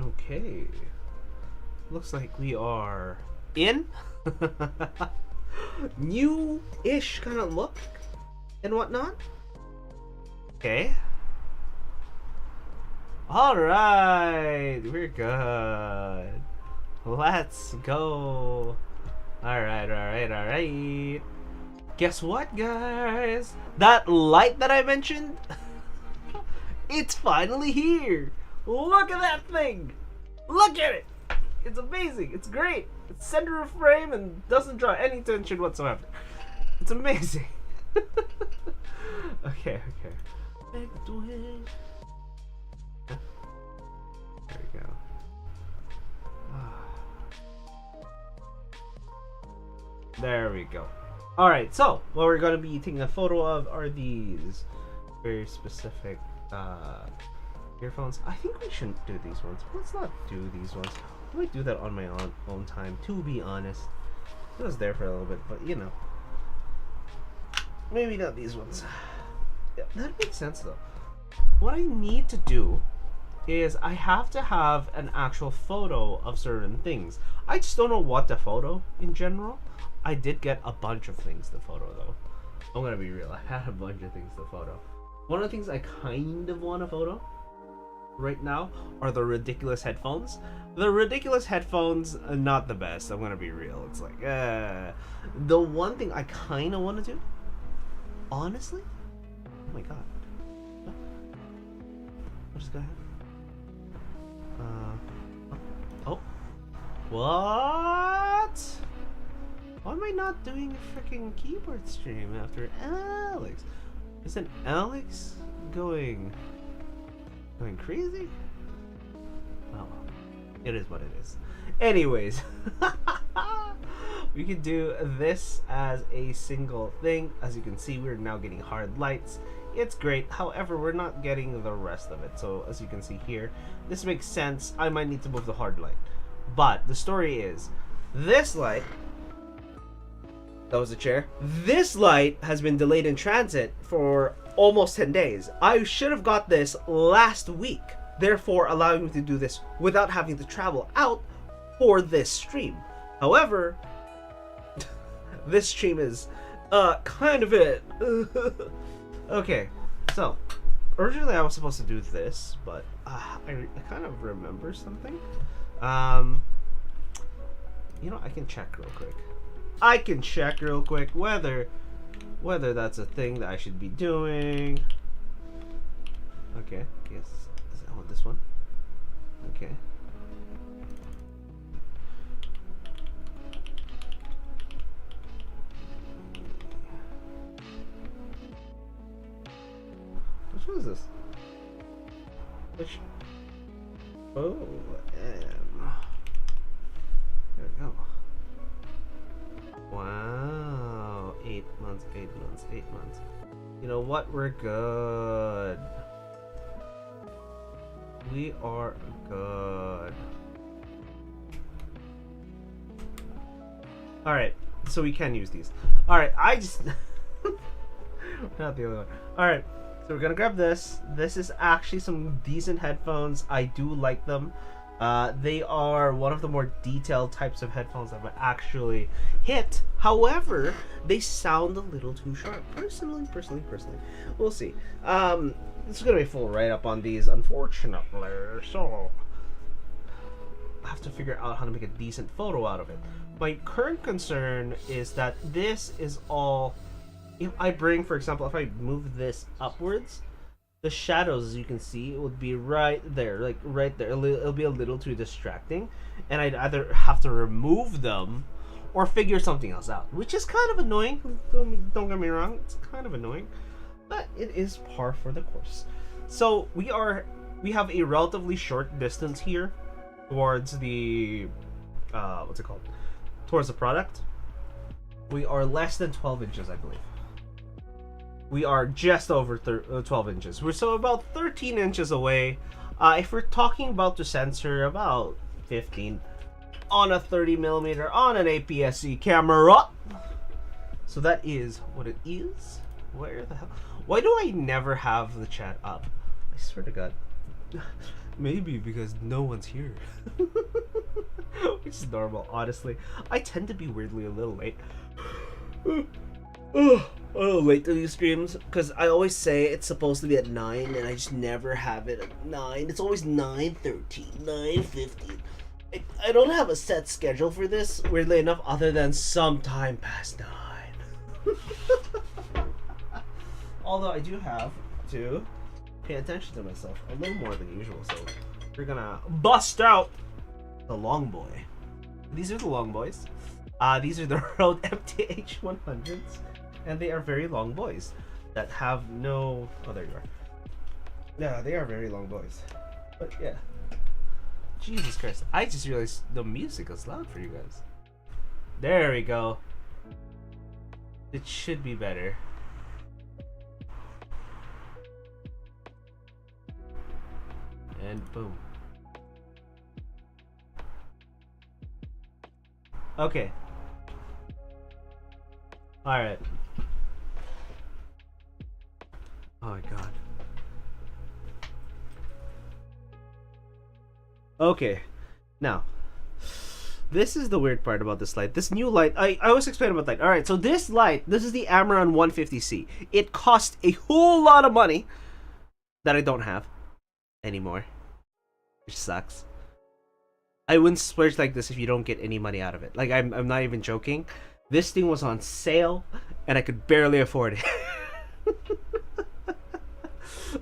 Okay. Looks like we are in. New-ish kind of look and whatnot. Okay. Alright, we're good. Let's go. Alright. Guess what, guys? That light that I mentioned, it's finally here. Look at that thing. Look at it. It's amazing. It's great. It's center of frame and doesn't draw any attention whatsoever. It's amazing. Okay. There we go. There we go. Alright, so what we're going to be taking a photo of are these very specific earphones. I think we shouldn't do these ones. Let's not do these ones. I might do that on my own time, to be honest. It was there for a little bit, but you know. Maybe not these ones. Yeah, that makes sense though. What I need to do is I have to have an actual photo of certain things. I just don't know what to photo in general. I did get a bunch of things to photo though. I'm gonna be real, I had a bunch of things to photo. One of the things I kind of want to photo right now are the ridiculous headphones. The ridiculous headphones are not the best, I'm gonna be real. It's like, the one thing I kind of want to do, honestly, oh my god. I'll just go ahead. Oh. What? Why am I not doing a freaking keyboard stream after Alex? Isn't Alex going crazy? Oh, it is what it is. Anyways, we could do this as a single thing. As you can see, we're now getting hard lights. It's great. However, we're not getting the rest of it. So as you can see here, this makes sense. I might need to move the hard light. But the story is, this light, that was a chair. This light has been delayed in transit for almost 10 days. I should have got this last week, therefore allowing me to do this without having to travel out for this stream. However, this stream is kind of it. Okay, so originally I was supposed to do this, but I kind of remember something. You know, I can check real quick. Whether that's a thing that I should be doing. Okay, yes, I want this one. Okay. Which one is this? Which? Oh, there we go. Wow, 8 months. You know what? We're good. We are good. Alright, so we can use these. Alright, I just... Not the other one. Alright, so we're gonna grab this. This is actually some decent headphones. I do like them. They are one of the more detailed types of headphones I've actually hit. However, they sound a little too sharp. Personally. We'll see. This is going to be a full write-up on these, unfortunately. So, I have to figure out how to make a decent photo out of it. My current concern is that this is all... If I bring, for example, if I move this upwards, the shadows, as you can see, it would be right there, like right there. It'll be a little too distracting, and I'd either have to remove them or figure something else out, which is kind of annoying. Don't get me wrong, it's kind of annoying, but it is par for the course. So we have a relatively short distance here towards the what's it called? Towards the product. We are less than 12 inches, I believe. We are just over 12 inches. We're so about 13 inches away. If we're talking about the sensor, about 15 on a 30mm on an APS-C camera. So that is what it is. Where the hell? Why do I never have the chat up? I swear to God. Maybe because no one's here. Which is normal, honestly. I tend to be weirdly a little late. Late to these streams because I always say it's supposed to be at 9 and I just never have it at 9. It's always 9:13, 9:15. I don't have a set schedule for this, weirdly enough, other than sometime past 9. Although I do have to pay attention to myself a little more than usual, so we're gonna bust out the long boy. These are the long boys. These are the Rode MTH 100s, and they are very long boys that have no. Oh, there you are. Yeah, they are very long boys. But yeah, Jesus Christ! I just realized the music is loud for you guys. There we go. It should be better. And boom. Okay. Alright. Oh my god. Okay. Now, this is the weird part about this light. This new light, I was explaining about light. Alright, so this light, this is the Amaran 150C. It cost a whole lot of money that I don't have anymore. Which sucks. I wouldn't splurge like this if you don't get any money out of it. Like, I'm not even joking. This thing was on sale, and I could barely afford it.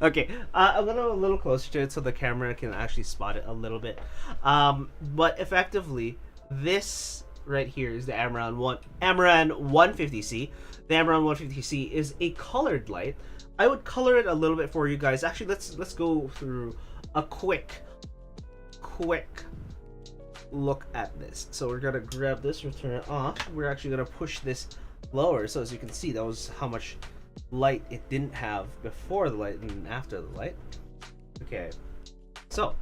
Okay, I'm gonna go a little closer to it so the camera can actually spot it a little bit. But effectively, this right here is the Amaran 150C. The Amaran 150C is a colored light. I would color it a little bit for you guys. Actually, let's go through a quick look at this. So we're gonna grab this, we'll turn it off. We're actually gonna push this lower, so as you can see, that was how much light it didn't have before the light and after the light. Okay, so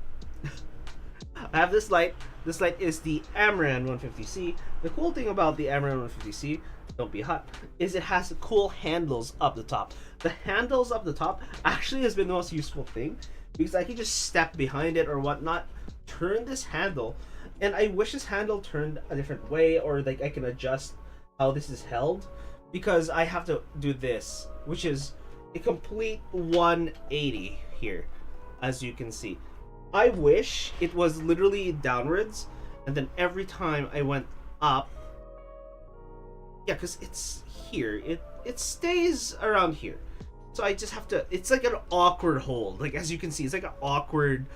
I have this light. This light is the Amaran 150C. The cool thing about the Amaran 150C, don't be hot, is it has cool handles up the top. The handles up the top actually has been the most useful thing because I can just step behind it or whatnot, turn this handle, and I wish this handle turned a different way, or like I can adjust how this is held, because I have to do this, which is a complete 180 here, as you can see. I wish it was literally downwards, and then every time I went up, yeah, because it's here, it stays around here. So I just have to, it's like an awkward hold. Like, as you can see, it's like an awkward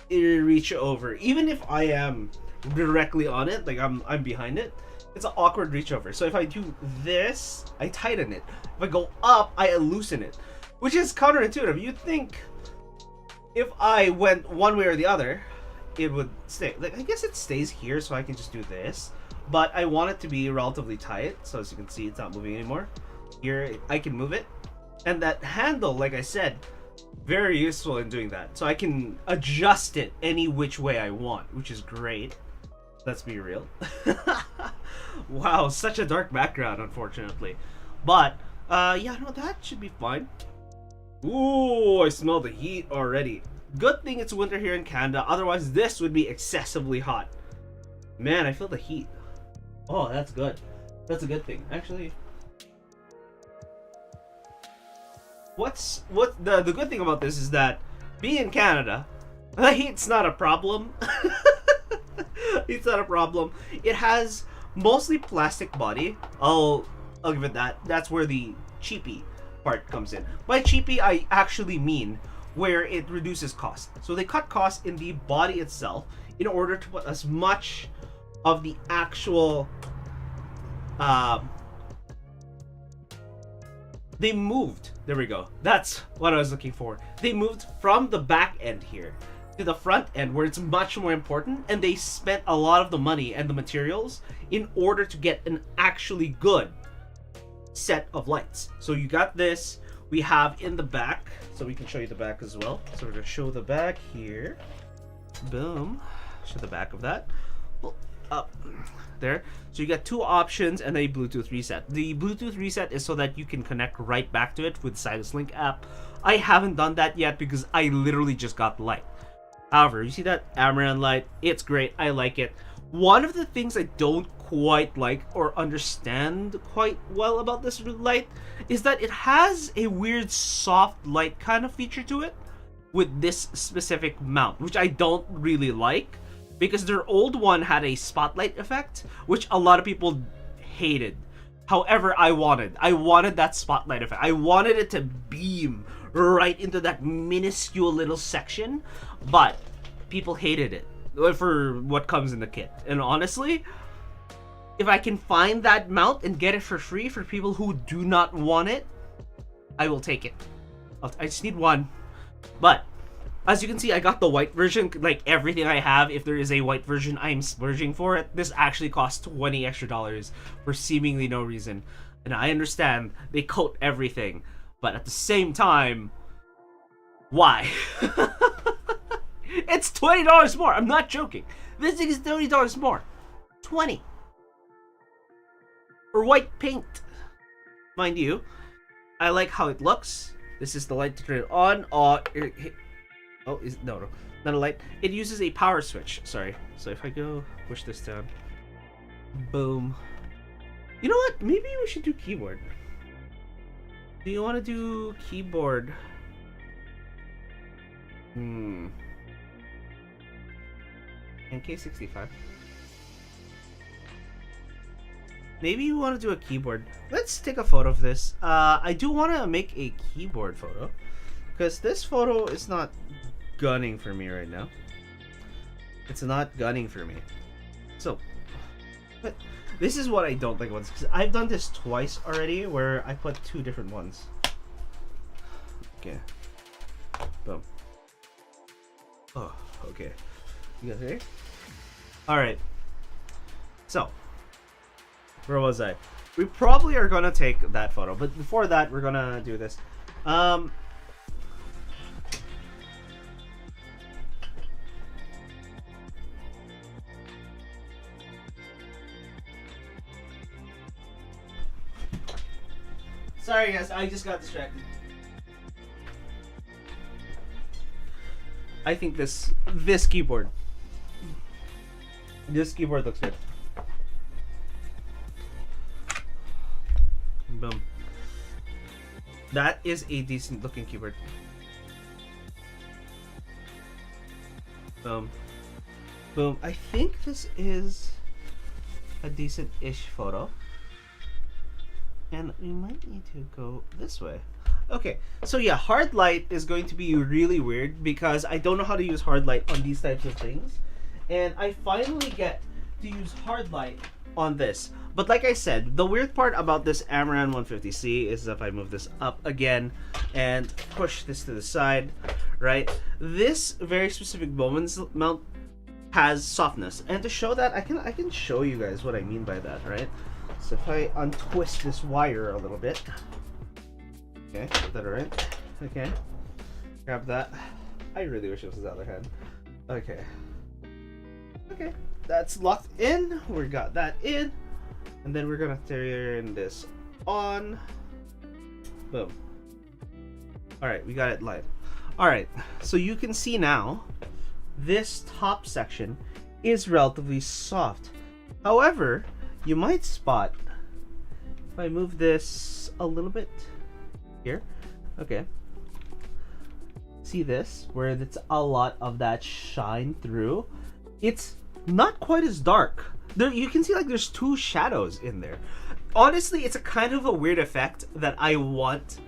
reach over. Even if I am directly on it, like I'm behind it, it's an awkward reach over. So if I do this, I tighten it. If I go up, I loosen it, which is counterintuitive. You'd think if I went one way or the other, it would stay. Like, I guess it stays here, so I can just do this. But I want it to be relatively tight, so as you can see, it's not moving anymore. Here, I can move it. And that handle, like I said, very useful in doing that. So I can adjust it any which way I want, which is great. Let's be real. Wow, such a dark background, unfortunately. But, yeah, no, that should be fine. Ooh, I smell the heat already. Good thing it's winter here in Canada, otherwise this would be excessively hot. Man, I feel the heat. Oh, that's good. That's a good thing. Actually, what the good thing about this is that being in Canada, the heat's not a problem. It's not a problem. It has mostly plastic body. I'll give it that. That's where the cheapy part comes in. By cheapy, I actually mean where it reduces cost. So they cut costs in the body itself in order to put as much of the actual they moved, there we go, that's what I was looking for. They moved from the back end here to the front end, where it's much more important, and they spent a lot of the money and the materials in order to get an actually good set of lights. So you got this, we have in the back, so we can show you the back as well. So we're gonna show the back here. Boom. Show the back of that. Up there. So you got two options and a Bluetooth reset. The Bluetooth reset is so that you can connect right back to it with Sinuslink app. I haven't done that yet because I literally just got the light. However, you see that Amaranth light? It's great. I like it. One of the things I don't quite like or understand quite well about this light is that it has a weird soft light kind of feature to it with this specific mount, which I don't really like because their old one had a spotlight effect, which a lot of people hated. However, I wanted that spotlight effect. I wanted it to beam right into that minuscule little section, but people hated it for what comes in the kit. And honestly, if I can find that mount and get it for free for people who do not want it, I will take it. I just need one. But as you can see, I got the white version. Like everything I have, if there is a white version, I'm splurging for it. This actually costs $20 extra for seemingly no reason. And I understand they coat everything, but at the same time, why? It's $20 more. I'm not joking. This thing is $30 more. 20 for white paint. Mind you, I like how it looks. This is the light to turn it on. No, not a light. It uses a power switch. Sorry. So if I go push this down, boom. You know what? Maybe we should do keyboard. Do you want to do keyboard? NK65. Maybe you want to do a keyboard. Let's take a photo of this. I do want to make a keyboard photo because this photo is not gunning for me right now. It's not gunning for me. So, but this is what I don't like about this, because I've done this twice already where I put two different ones. Okay. Boom. Oh, okay. You guys ready? Alright. So, where was I? We probably are gonna take that photo, but before that, we're gonna do this. Sorry guys, I just got distracted. I think this keyboard looks good. Boom. That is a decent looking keyboard. Boom. Boom. I think this is a decent-ish photo. And we might need to go this way. Okay, so yeah, hard light is going to be really weird because I don't know how to use hard light on these types of things. And I finally get to use hard light on this. But like I said, the weird part about this Amaran 150C is if I move this up again and push this to the side, right? This very specific Bowman's mount has softness. And to show that, I can show you guys what I mean by that, right? So if I untwist this wire a little bit, okay, is that alright? Okay, grab that. I really wish it was the other hand. Okay, okay, that's locked in. We got that in, and then we're gonna turn this on. Boom. All right, we got it live. All right, so you can see now, this top section is relatively soft. However, you might spot if I move this a little bit here. Okay. See this? Where it's a lot of that shine through. It's not quite as dark. There you can see like there's two shadows in there. Honestly, it's a kind of a weird effect that I want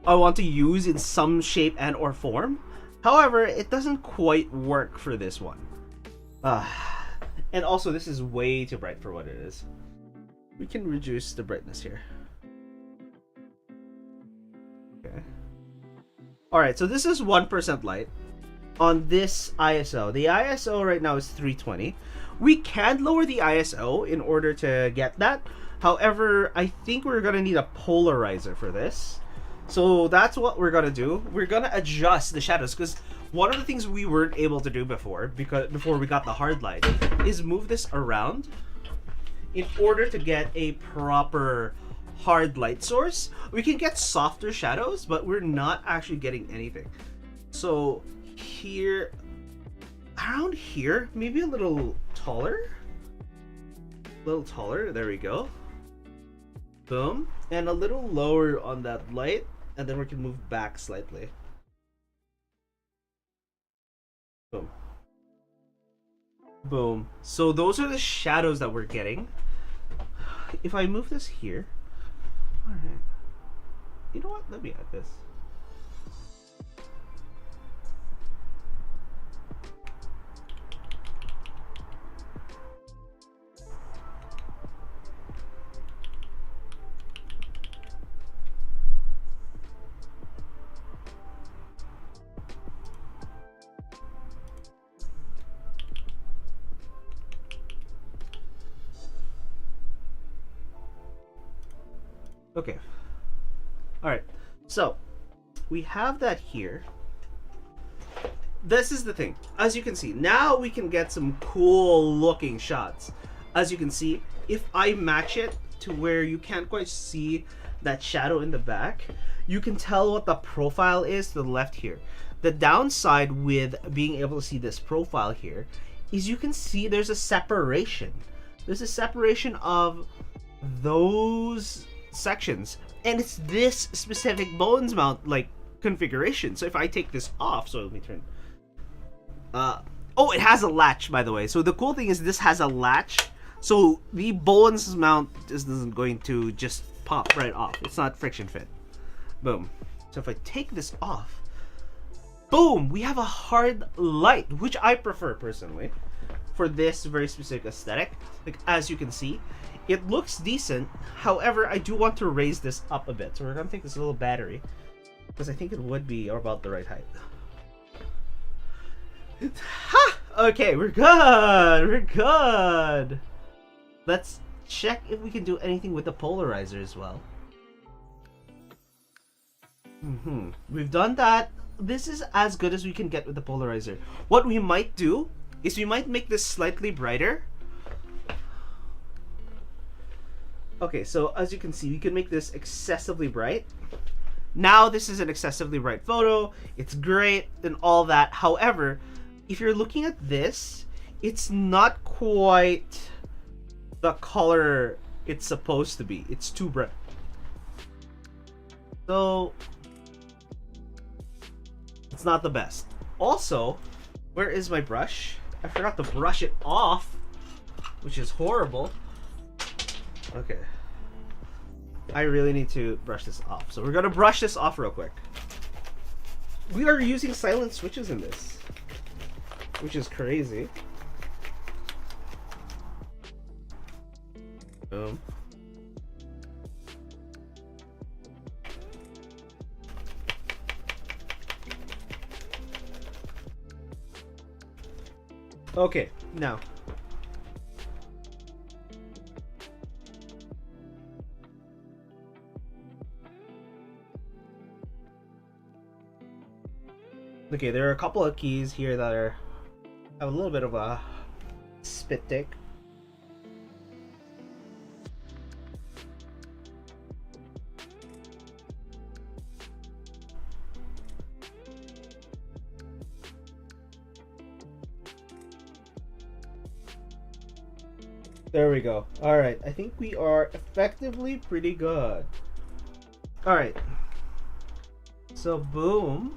to use in some shape and or form. However, it doesn't quite work for this one. And also, this is way too bright for what it is. We can reduce the brightness here. Okay. Alright, so this is 1% light on this ISO. The ISO right now is 320. We can lower the ISO in order to get that. However, I think we're going to need a polarizer for this. So that's what we're going to do. We're going to adjust the shadows because one of the things we weren't able to do before we got the hard light is move this around in order to get a proper hard light source. We can get softer shadows, but we're not actually getting anything. So here, around here, maybe a little taller. There we go. Boom. And a little lower on that light, and then we can move back slightly. Boom. Boom. So those are the shadows that we're getting. If I move this here, all right. You know what? Let me add this. Okay. Alright. So, we have that here. This is the thing. As you can see, now we can get some cool looking shots. As you can see, if I match it to where you can't quite see that shadow in the back, you can tell what the profile is to the left here. The downside with being able to see this profile here is you can see there's a separation. There's a separation of those sections, and it's this specific bones mount like configuration. So if I take this off, so let me turn. Oh, it has a latch, by the way. So the cool thing is this has a latch, so the bones mount isn't going to just pop right off. It's not friction fit. Boom. So if I take this off, boom, we have a hard light, which I prefer personally for this very specific aesthetic. Like, as you can see, it looks decent. However, I do want to raise this up a bit. So we're gonna take this little battery, because I think it would be about the right height. Ha! Okay, we're good. We're good. Let's check if we can do anything with the polarizer as well. We've done that. This is as good as we can get with the polarizer. What we might do is we might make this slightly brighter. Okay, so as you can see, we can make this excessively bright. Now this is an excessively bright photo. It's great and all that. However, if you're looking at this, it's not quite the color it's supposed to be. It's too bright. So it's not the best. Also, where is my brush? I forgot to brush it off, which is horrible. Okay. I really need to brush this off. So we're gonna brush this off real quick. We are using silent switches in this, which is crazy. Boom. Okay, now. Okay, there are a couple of keys here that have a little bit of a spit take. There we go. Alright, I think we are effectively pretty good. Alright. So, boom.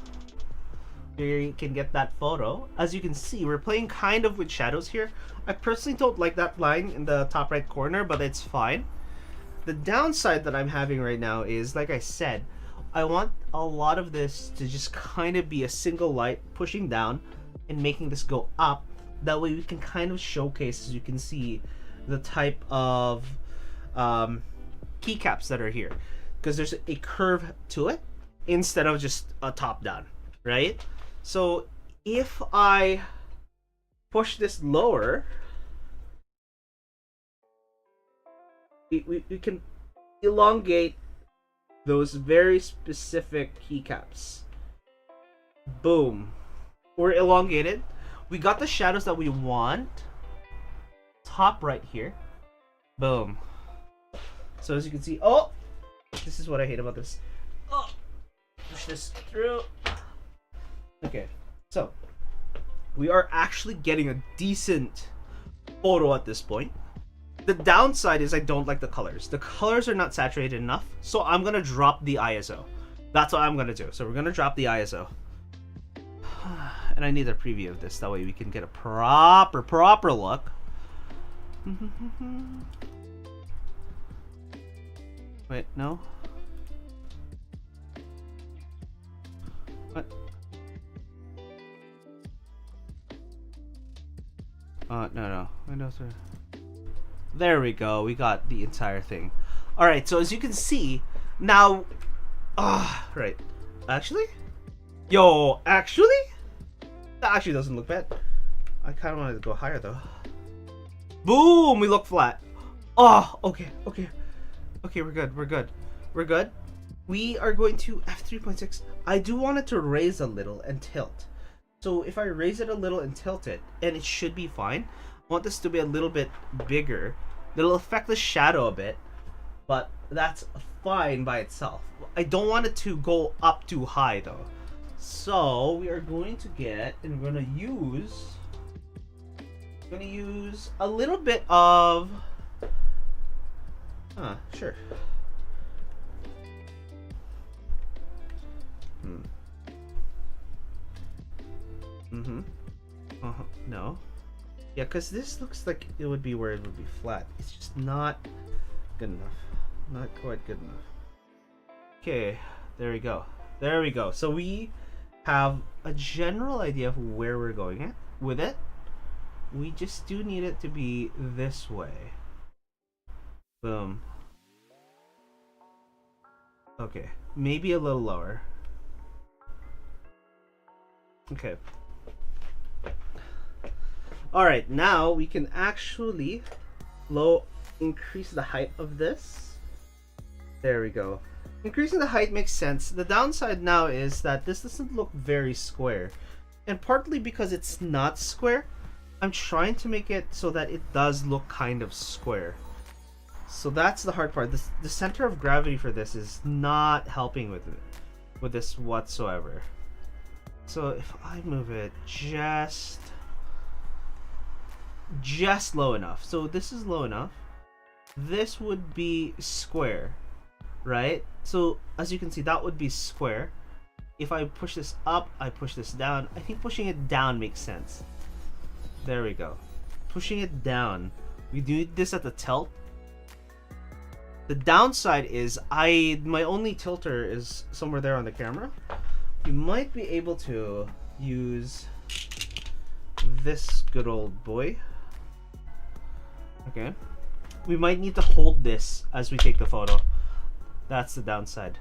Here you can get that photo. As you can see, we're playing kind of with shadows here. I personally don't like that line in the top right corner, but it's fine. The downside that I'm having right now is, like I said, I want a lot of this to just kind of be a single light pushing down and making this go up. That way we can kind of showcase, as you can see, the type of keycaps that are here. Because there's a curve to it instead of just a top down, right? So if I push this lower, we can elongate those very specific keycaps. Boom. We're elongated. We got the shadows that we want. Top right here. Boom. So as you can see, oh, this is what I hate about this. Oh, push this through. Okay, so we are actually getting a decent photo at this point. The downside is I don't like the colors. The colors are not saturated enough, so I'm gonna drop the ISO. That's what I'm gonna do. So we're gonna drop the ISO. And I need a preview of this, that way we can get a proper look. Wait, no? What? No. Windows are... There we go. We got the entire thing. Alright, so as you can see, now... right. Actually? Yo, actually? That actually doesn't look bad. I kind of wanted to go higher, though. Boom! We look flat. Oh, okay. Okay, we're good. We are going to f3.6. I do want it to raise a little and tilt. So if I raise it a little and tilt it, and it should be fine. I want this to be a little bit bigger. It'll affect the shadow a bit, but that's fine by itself. I don't want it to go up too high though. So we are going to get, and we're gonna use a little bit of, sure. No. Yeah, because this looks like it would be where it would be flat. It's just not good enough. Not quite good enough. Okay, there we go. So we have a general idea of where we're going at with it. We just do need it to be this way. Boom. Okay, maybe a little lower. Okay. Alright, now we can actually increase the height of this. There we go. Increasing the height makes sense. The downside now is that this doesn't look very square. And partly because it's not square, I'm trying to make it so that it does look kind of square. So that's the hard part. The center of gravity for this is not helping with this whatsoever. So if I move it just low enough. So this is low enough. This would be square, right? So as you can see, that would be square. If I push this up, I push this down. I think pushing it down makes sense. There we go. Pushing it down. We do this at the tilt. The downside is my only tilter is somewhere there on the camera. You might be able to use this good old boy. Okay. We might need to hold this as we take the photo. That's the downside.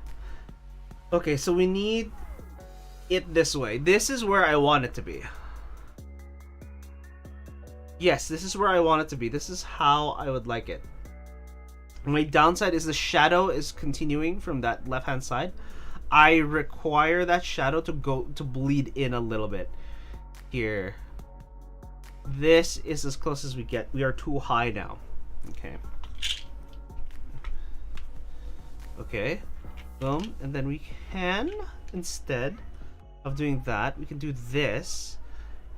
Okay, so we need it this way. This is where I want it to be. Yes, this is where I want it to be. This is how I would like it. My downside is the shadow is continuing from that left-hand side. I require that shadow to bleed in a little bit here. This is as close as we get. We are too high now. Okay. Okay. Boom. And then we can, instead of doing that, we can do this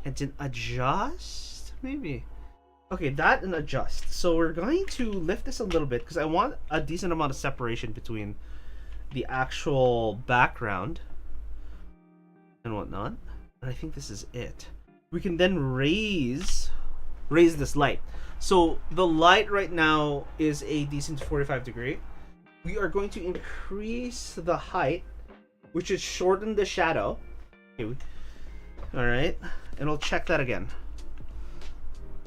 and then adjust, maybe. Okay, that and adjust. So we're going to lift this a little bit because I want a decent amount of separation between the actual background and whatnot. And I think this is it. We can then raise this light. So the light right now is a decent 45 degree. We are going to increase the height, which is shorten the shadow. Okay, all right, and we'll check that again.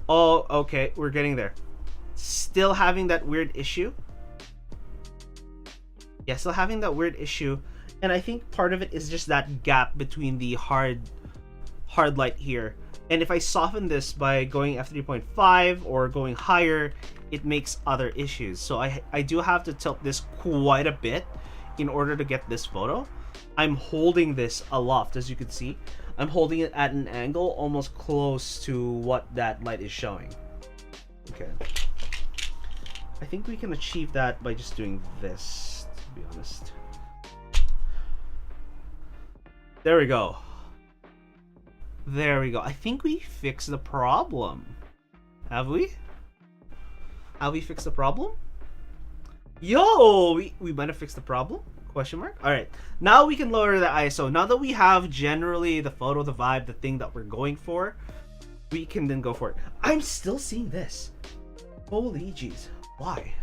Oh, okay, we're getting there. Still having that weird issue. Yeah, still having that weird issue. And I think part of it is just that gap between the hard light here. And if I soften this by going f3.5 or going higher, it makes other issues. So I do have to tilt this quite a bit in order to get this photo. I'm holding this aloft, as you can see. I'm holding it at an angle almost close to what that light is showing. Okay. I think we can achieve that by just doing this, to be honest. There we go. There we go. I think we fixed the problem. Have we? Have we fixed the problem? Yo, we might have fixed the problem? Question mark? Alright, now we can lower the ISO. Now that we have generally the photo, the vibe, the thing that we're going for, we can then go for it. I'm still seeing this. Holy jeez. Why?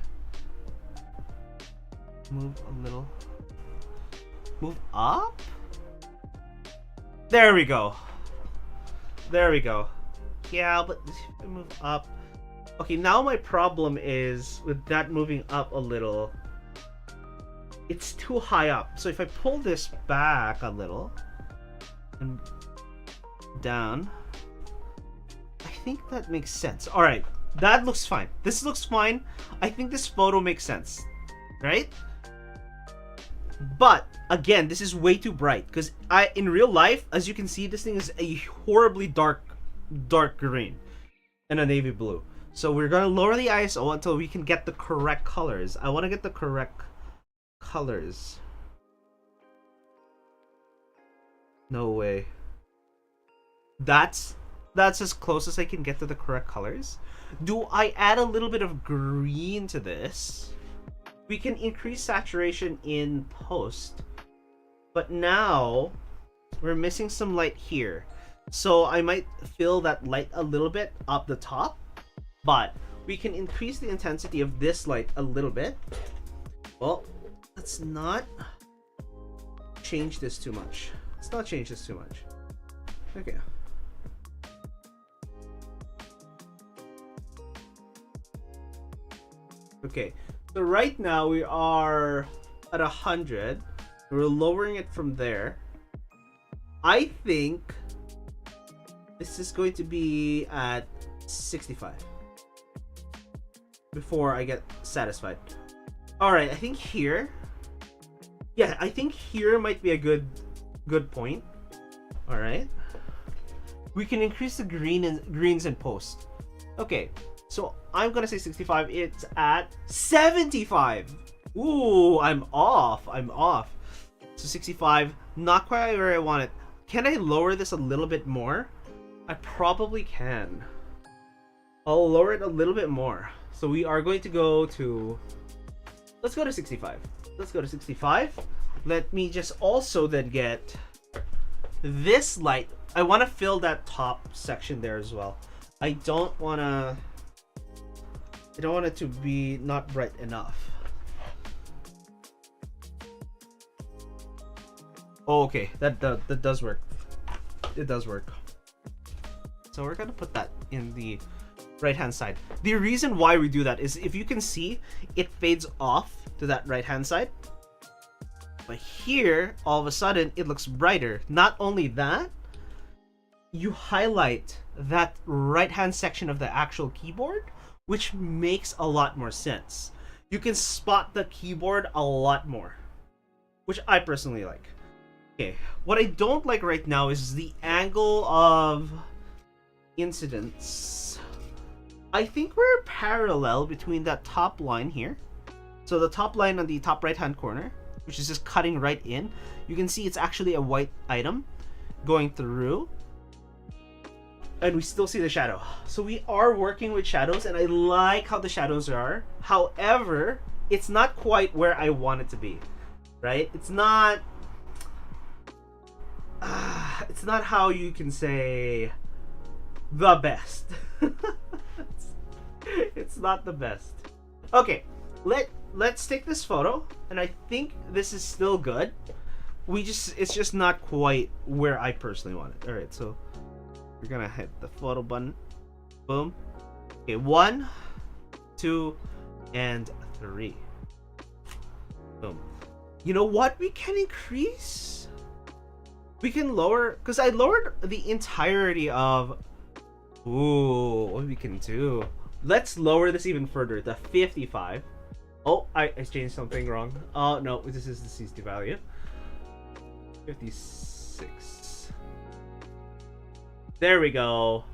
Move a little. Move up? There we go. There we go. Yeah, but move up. Okay, now my problem is with that moving up a little. It's too high up. So if I pull this back a little and down, I think that makes sense. All right, that looks fine. This looks fine. I think this photo makes sense, right? But again, this is way too bright because in real life, as you can see, this thing is a horribly dark green and a navy blue. So we're gonna lower the ISO until we can get the correct colors. I want to get the correct colors. No way. That's as close as I can get to the correct colors. Do I add a little bit of green to this? We can increase saturation in post, but now we're missing some light here. So I might fill that light a little bit up the top, but we can increase the intensity of this light a little bit. Well, let's not change this too much. Let's not change this too much. Okay. Okay, so right now we are at 100. We're lowering it from there. I think this is going to be at 65 before I get satisfied. All right, I think here. Yeah, I think here might be a good point. All right. We can increase the greens in post. Okay, so I'm gonna say 65. It's at 75. Ooh, I'm off. So 65, not quite where I want it. Can I lower this a little bit more? I probably can. I'll lower it a little bit more. So we are going to go to, let's go to 65. Let's go to 65. Let me just also then get this light. I want to fill that top section there as well. I don't want it to be not bright enough. Oh, okay, that does work. It does work. So we're gonna put that in the right hand side. The reason why we do that is, if you can see, it fades off to that right hand side. But here, all of a sudden, it looks brighter. Not only that, you highlight that right hand section of the actual keyboard, which makes a lot more sense. You can spot the keyboard a lot more, which I personally like. Okay, what I don't like right now is the angle of incidence. I think we're parallel between that top line here. So the top line on the top right hand corner, which is just cutting right in, you can see it's actually a white item going through, and we still see the shadow. So we are working with shadows, and I like how the shadows are. However, it's not quite where I want it to be, right? It's not how you can say the best. It's not the best. Okay, let's take this photo, and I think this is still good. It's just not quite where I personally want it. All right, so we're gonna hit the photo button. Boom. Okay, 1, 2, and 3. Boom. You know what? We can increase. We can lower, because I lowered the entirety of. Ooh, what we can do? Let's lower this even further to 55. Oh, I changed something wrong. Oh no, this is the CST value. 56. There we go.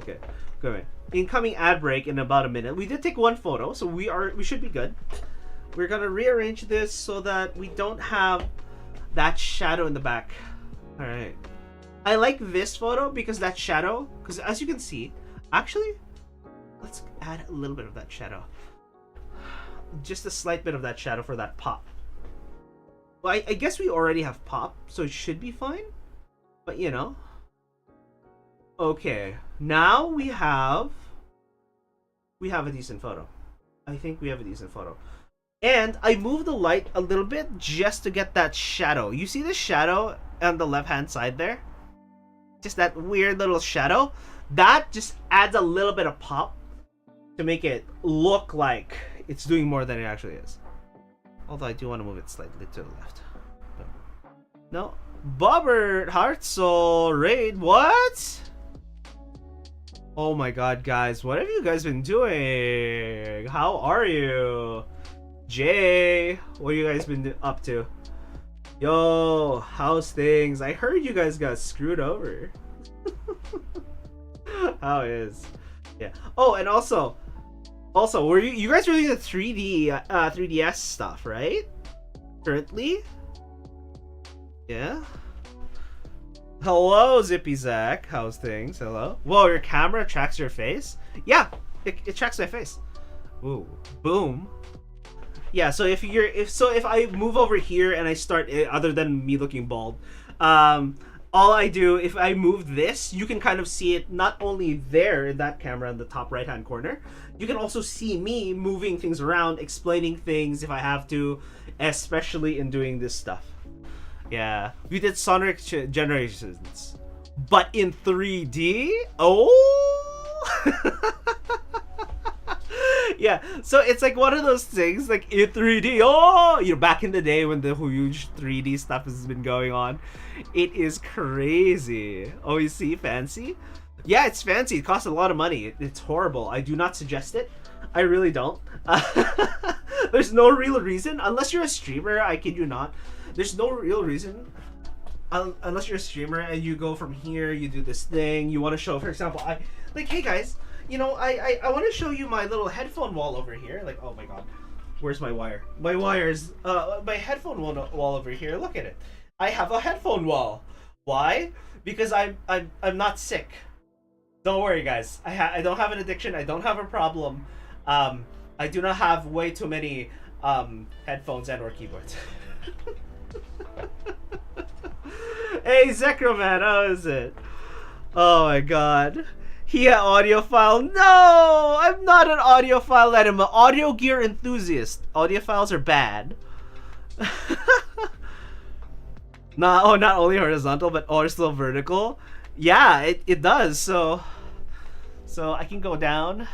Okay, good. Incoming ad break in about a minute. We did take one photo, so we should be good. We're gonna rearrange this so that we don't have that shadow in the back. All right. I like this photo because that shadow, because as you can see, actually, let's add a little bit of that shadow. Just a slight bit of that shadow for that pop. Well, I guess we already have pop, so it should be fine. But you know. Okay, now we have a decent photo. I think we have a decent photo. And I moved the light a little bit just to get that shadow. You see the shadow on the left-hand side there? Just that weird little shadow. That just adds a little bit of pop to make it look like it's doing more than it actually is. Although I do want to move it slightly to the left. But no. Bobbert, Heart Soul, Raid, what? Oh my god, guys. What have you guys been doing? How are you? Jay, what you guys been up to? Yo, how's things? I heard you guys got screwed over. How is? Yeah. Oh, and also, were you guys were doing the 3DS stuff, right? Currently? Yeah. Hello, Zippy Zach. How's things? Hello. Whoa, your camera tracks your face? Yeah, it tracks my face. Ooh, boom. Yeah, so if I move over here and I start, other than me looking bald, all I do, if I move this, you can kind of see it not only there in that camera in the top right hand corner, you can also see me moving things around, explaining things if I have to, especially in doing this stuff. Yeah, we did Sonic Generations, but in 3D? Oh! Yeah, so it's like one of those things, like in 3D, oh! You know, back in the day when the huge 3D stuff has been going on. It is crazy. Oh, you see? Fancy? Yeah, it's fancy. It costs a lot of money. It's horrible. I do not suggest it. I really don't. There's no real reason, unless you're a streamer, I kid you not. There's no real reason, unless you're a streamer and you go from here, you do this thing, you want to show, for example, hey guys, you know, I want to show you my little headphone wall over here. Like, oh my god, where's my wire? My wire's, my headphone wall over here, look at it. I have a headphone wall. Why? Because I'm not sick. Don't worry, guys. I don't have an addiction. I don't have a problem. I do not have way too many headphones and or keyboards. Hey, Zekroman, how is it? Oh my god. He an audiophile? No! I'm not an audiophile. I'm an audio gear enthusiast. Audiophiles are bad. Not only horizontal, but also vertical. Yeah, it does. So I can go down.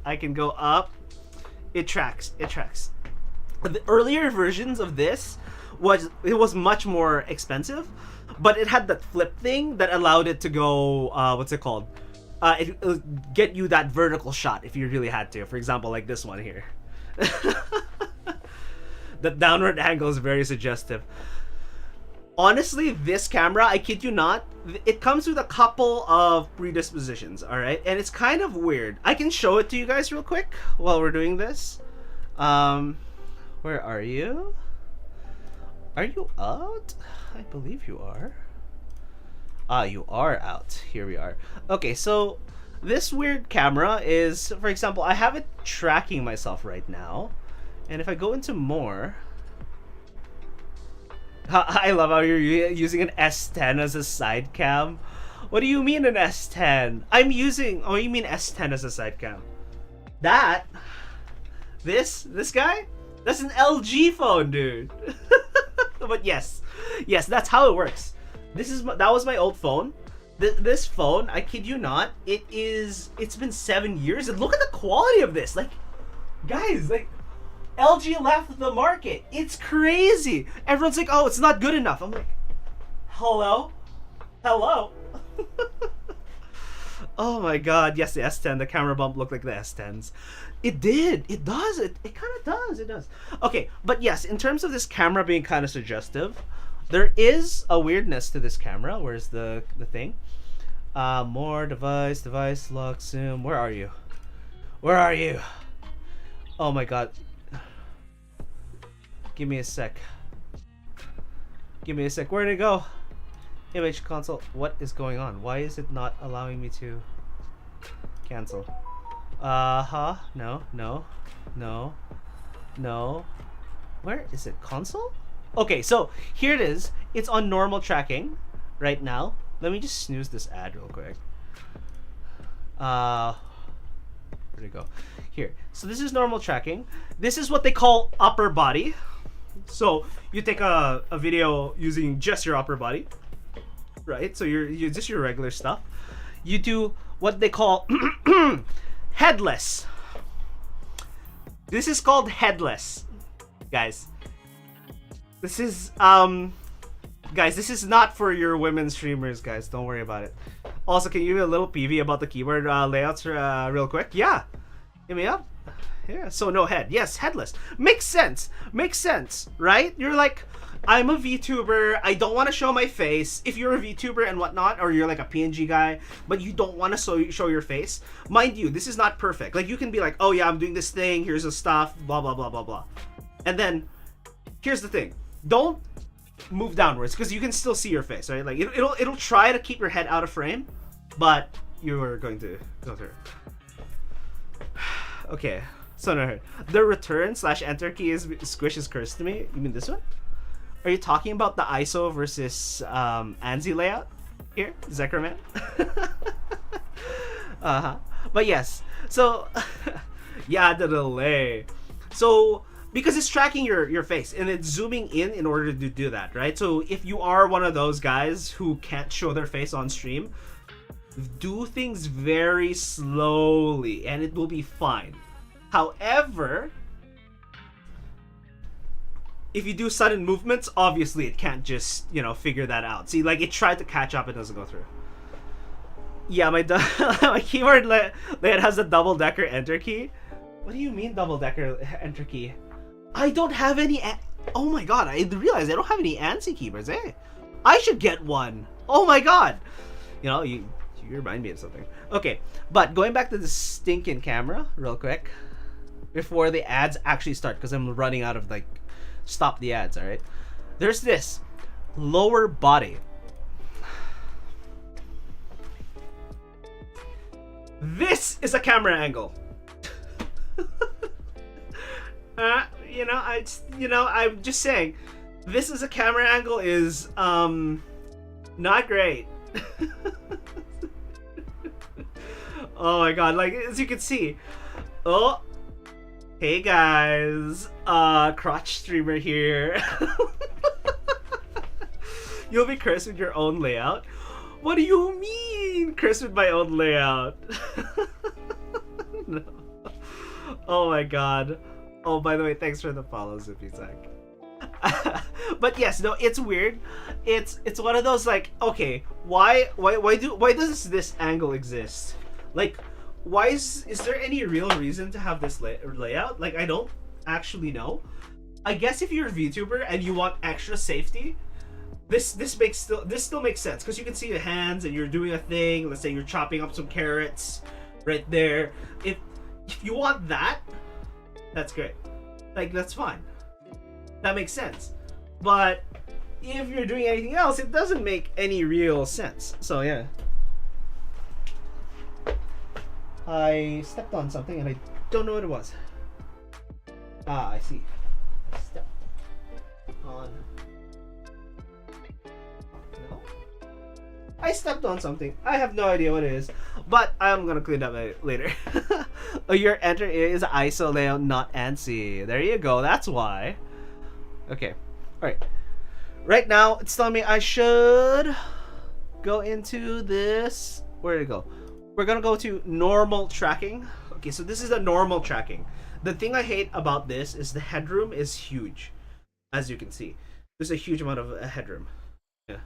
I can go up. It tracks. It tracks. The earlier versions of this was much more expensive, but it had that flip thing that allowed it to go, what's it called? It get you that vertical shot if you really had to. For example, like this one here. The downward angle is very suggestive. Honestly, this camera, I kid you not, it comes with a couple of predispositions, alright? And it's kind of weird. I can show it to you guys real quick while we're doing this. Where are you? Are you out? I believe you are. Ah, you are out. Here we are. Okay, so this weird camera is, for example, I have it tracking myself right now. And if I go into more... I love how you're using an S10 as a side cam. What do you mean an S10? I'm using... Oh, you mean S10 as a side cam. That... This guy? That's an LG phone, dude. But yes, that's how it works. That was my old phone. This phone, I kid you not, it's been 7 years, and look at the quality of this. Like, guys, like, LG left the market. It's crazy. Everyone's like, oh, it's not good enough. I'm like, hello? Oh my god, yes, the S10, the camera bump looked like the S10s. It did. It does. It kind of does. It does. Okay, but yes, in terms of this camera being kind of suggestive, there is a weirdness to this camera. Where's the thing? More device, lock, zoom. Where are you? Oh my god. Give me a sec. Where'd it go? Image console. What is going on? Why is it not allowing me to cancel? No, no, no, no. Where is it? Console? Okay, so here it is. It's on normal tracking right now. Let me just snooze this ad real quick. Where'd it go? Here. So this is normal tracking. This is what they call upper body. So you take a video using just your upper body, right? So you're just your regular stuff. You do what they call headless. This is called headless, guys. This is guys, this is not for your women streamers, guys. Don't worry about it. Also, can you give me a little PV about the keyboard layouts real quick? Yeah, hit me up. Yeah, so no head. Yes, headless. Makes sense. Makes sense, right? You're like, I'm a VTuber. I don't want to show my face. If you're a VTuber and whatnot, or you're like a PNG guy, but you don't want to show your face, mind you, this is not perfect. Like, you can be like, oh yeah, I'm doing this thing. Here's the stuff. Blah blah blah blah blah. And then, here's the thing. Don't move downwards because you can still see your face, right? Like it'll try to keep your head out of frame, but you're going to go through. Okay. So no, the return / enter key is Squish is cursed to me. You mean this one? Are you talking about the ISO versus ANSI layout here, Zekraman? But yes. So yeah, the delay. So because it's tracking your face and it's zooming in order to do that, right? So if you are one of those guys who can't show their face on stream, do things very slowly and it will be fine. However, if you do sudden movements, obviously it can't just, figure that out. See, like it tried to catch up, it doesn't go through. Yeah, my my keyboard layout has a double-decker enter key. What do you mean double-decker enter key? I don't have any. Oh my god! I realized I don't have any ANSI keyboards. Eh? I should get one. Oh my god! You remind me of something. Okay, but going back to the stinking camera real quick before the ads actually start, because I'm running out of stop the ads. All right, there's this lower body. This is a camera angle. I'm just saying, this is a camera angle is not great. Oh my god, as you can see. Oh, hey guys, crotch streamer here. You'll be cursed with your own layout. What do you mean, cursed with my own layout? No. Oh my god. Oh, by the way, thanks for the follow, Zippy Zach. But yes, no, it's weird. It's one of those okay, why does this angle exist? Why is there any real reason to have this layout? I don't actually know. I guess if you're a VTuber and you want extra safety, this still makes sense because you can see your hands and you're doing a thing. Let's say you're chopping up some carrots right there. If you want that, that's great. That's fine. That makes sense. But if you're doing anything else, it doesn't make any real sense. So yeah. I stepped on something and I don't know what it was. Ah, I see. I stepped on... No? I stepped on something. I have no idea what it is. But I'm gonna clean up later. Oh, your enter is ISO layout, not ANSI. There you go. That's why. Okay. Alright. Right now, it's telling me I should go into this. Where did it go? We're gonna go to normal tracking. Okay, so this is a normal tracking. The thing I hate about this is the headroom is huge. As you can see. There's a huge amount of headroom. Yeah.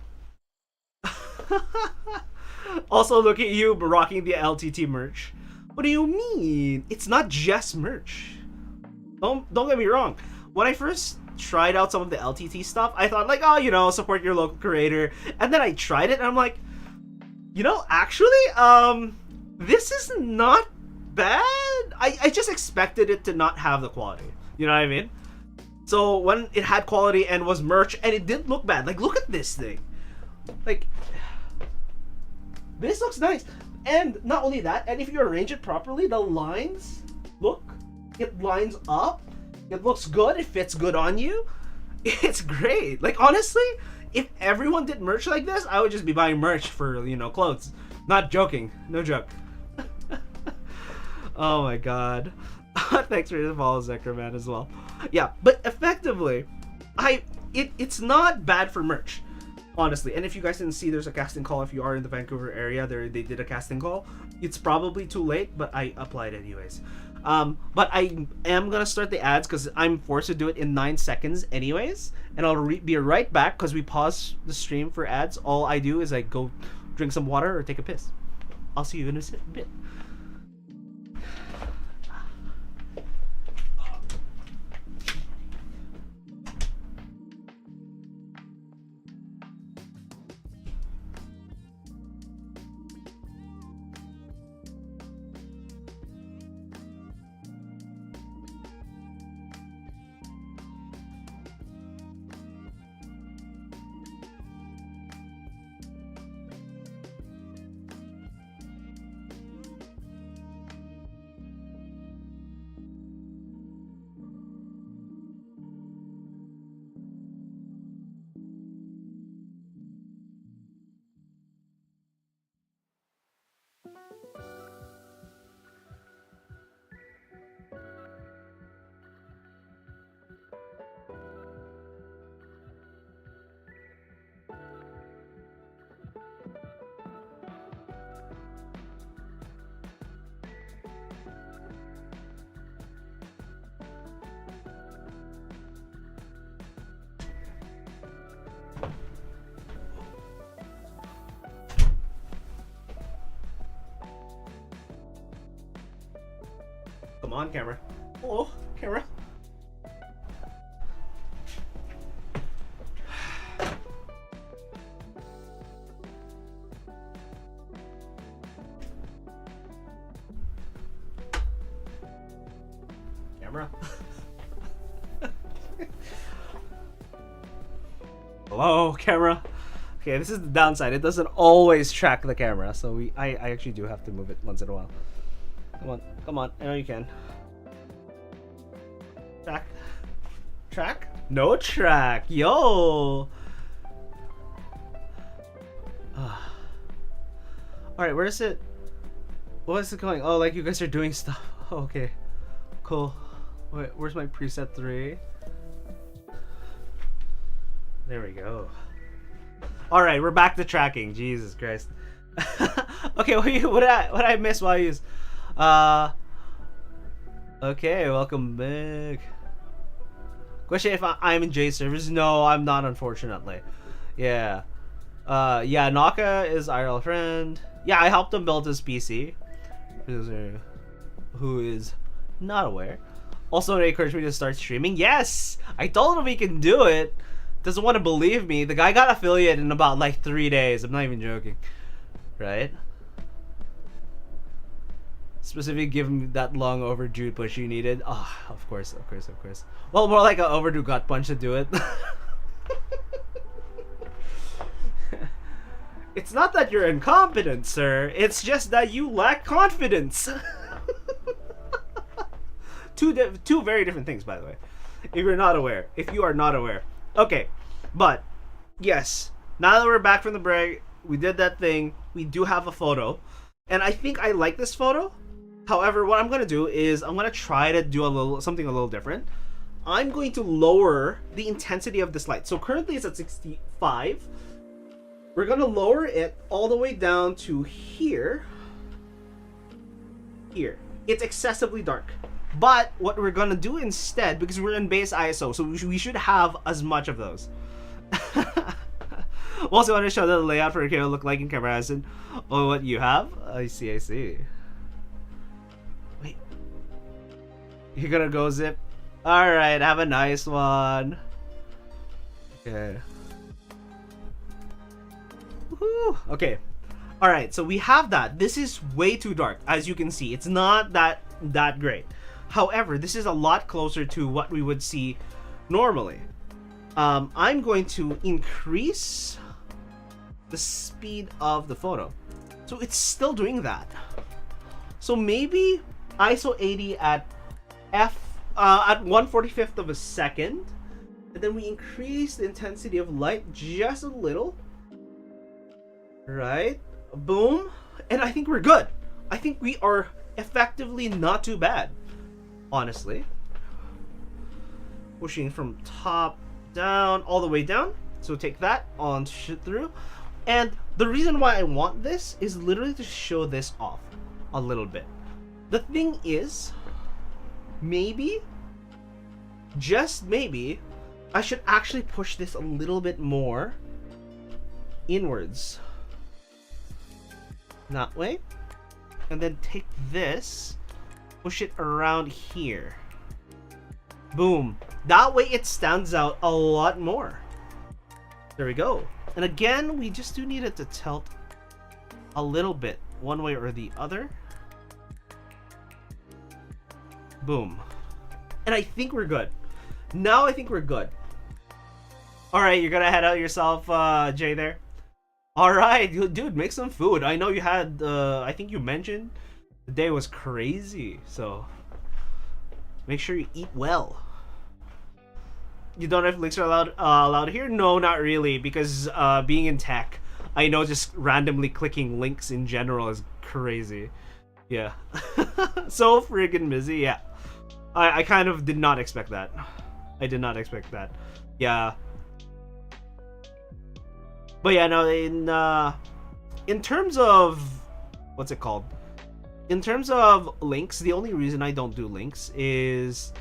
Also, look at you rocking the LTT merch. What do you mean? It's not just merch. Don't get me wrong. When I first tried out some of the LTT stuff, I thought support your local creator. And then I tried it and I'm like, actually, this is not bad. I just expected it to not have the quality. You know what I mean? So when it had quality and was merch and it didn't look bad, look at this thing. Like, this looks nice. And not only that, and if you arrange it properly, the lines, look, it lines up. It looks good. It fits good on you. It's great. Like, honestly, if everyone did merch like this, I would just be buying merch for, you know, clothes. Not joking. No joke. Oh my god. Thanks for the follow, Zekroman, as well. Yeah, but effectively, it's not bad for merch, honestly. And if you guys didn't see, there's a casting call. If you are in the Vancouver area, they did a casting call. It's probably too late, but I applied anyways. But I am gonna start the ads because I'm forced to do it in 9 seconds anyways, and I'll be right back because we pause the stream for ads. All I do is I go drink some water or take a piss. I'll see you in a bit. Come on, camera. Hello, camera. Camera. Hello, camera. Okay, this is the downside. It doesn't always track the camera, so I actually do have to move it once in a while. Come on, come on. I know you can. Track. Track? No track. Yo. Alright, where is it? What is it going? Oh, like you guys are doing stuff. Oh, okay. Cool. Wait, where's my preset 3? There we go. Alright, we're back to tracking. Jesus Christ. Okay, what did I miss while I use? Okay, welcome back. Question if I'm in J servers? No, I'm not, unfortunately. Yeah. Yeah, Naka is IRL friend. Yeah, I helped him build his PC. Who is not aware. Also, they encouraged me to start streaming. Yes! I told him he can do it. Doesn't want to believe me. The guy got affiliate in about like 3 days. I'm not even joking. Right? Specifically, give him that long overdue push you needed. Oh, of course. Well, more like an overdue gut punch to do it. It's not that you're incompetent, sir. It's just that you lack confidence. Two very different things, by the way. If you are not aware. Okay, but yes, now that we're back from the break, we did that thing. We do have a photo, and I think I like this photo. However, what I'm gonna do is I'm gonna try to do something a little different. I'm going to lower the intensity of this light. So currently it's at 65. We're gonna lower it all the way down to here. Here. It's excessively dark. But what we're gonna do instead, because we're in base ISO, so we should have as much of those. Also want to show the layout for KO look like in comparison. Oh, what you have? I see. Wait. You're gonna go zip? Alright, have a nice one. Okay. Woohoo! Okay. Alright, so we have that. This is way too dark, as you can see. It's not that great. However, this is a lot closer to what we would see normally. I'm going to increase the speed of the photo. So it's still doing that. So maybe ISO 80 at at 1/45th of a second, and then we increase the intensity of light just a little. Right? Boom. And I think we're good. I think we are effectively not too bad. Honestly. Pushing from top down all the way down. So take that on through. And the reason why I want this is literally to show this off a little bit. The thing is, maybe, just maybe, I should actually push this a little bit more inwards. That way. And then take this, push it around here. Boom. That way it stands out a lot more. There we go. And again, we just do need it to tilt a little bit, one way or the other. Boom. And I think we're good. Now I think we're good. Alright, you're gonna head out yourself, Jay, there. Alright, dude, make some food. I know you had, I think you mentioned the day was crazy, so make sure you eat well. You don't know if links are allowed here? No, not really, because being in tech, I know just randomly clicking links in general is crazy. Yeah. So friggin' busy, yeah. I kind of did not expect that. I did not expect that. Yeah. But yeah, no, in terms of, what's it called? In terms of links, the only reason I don't do links is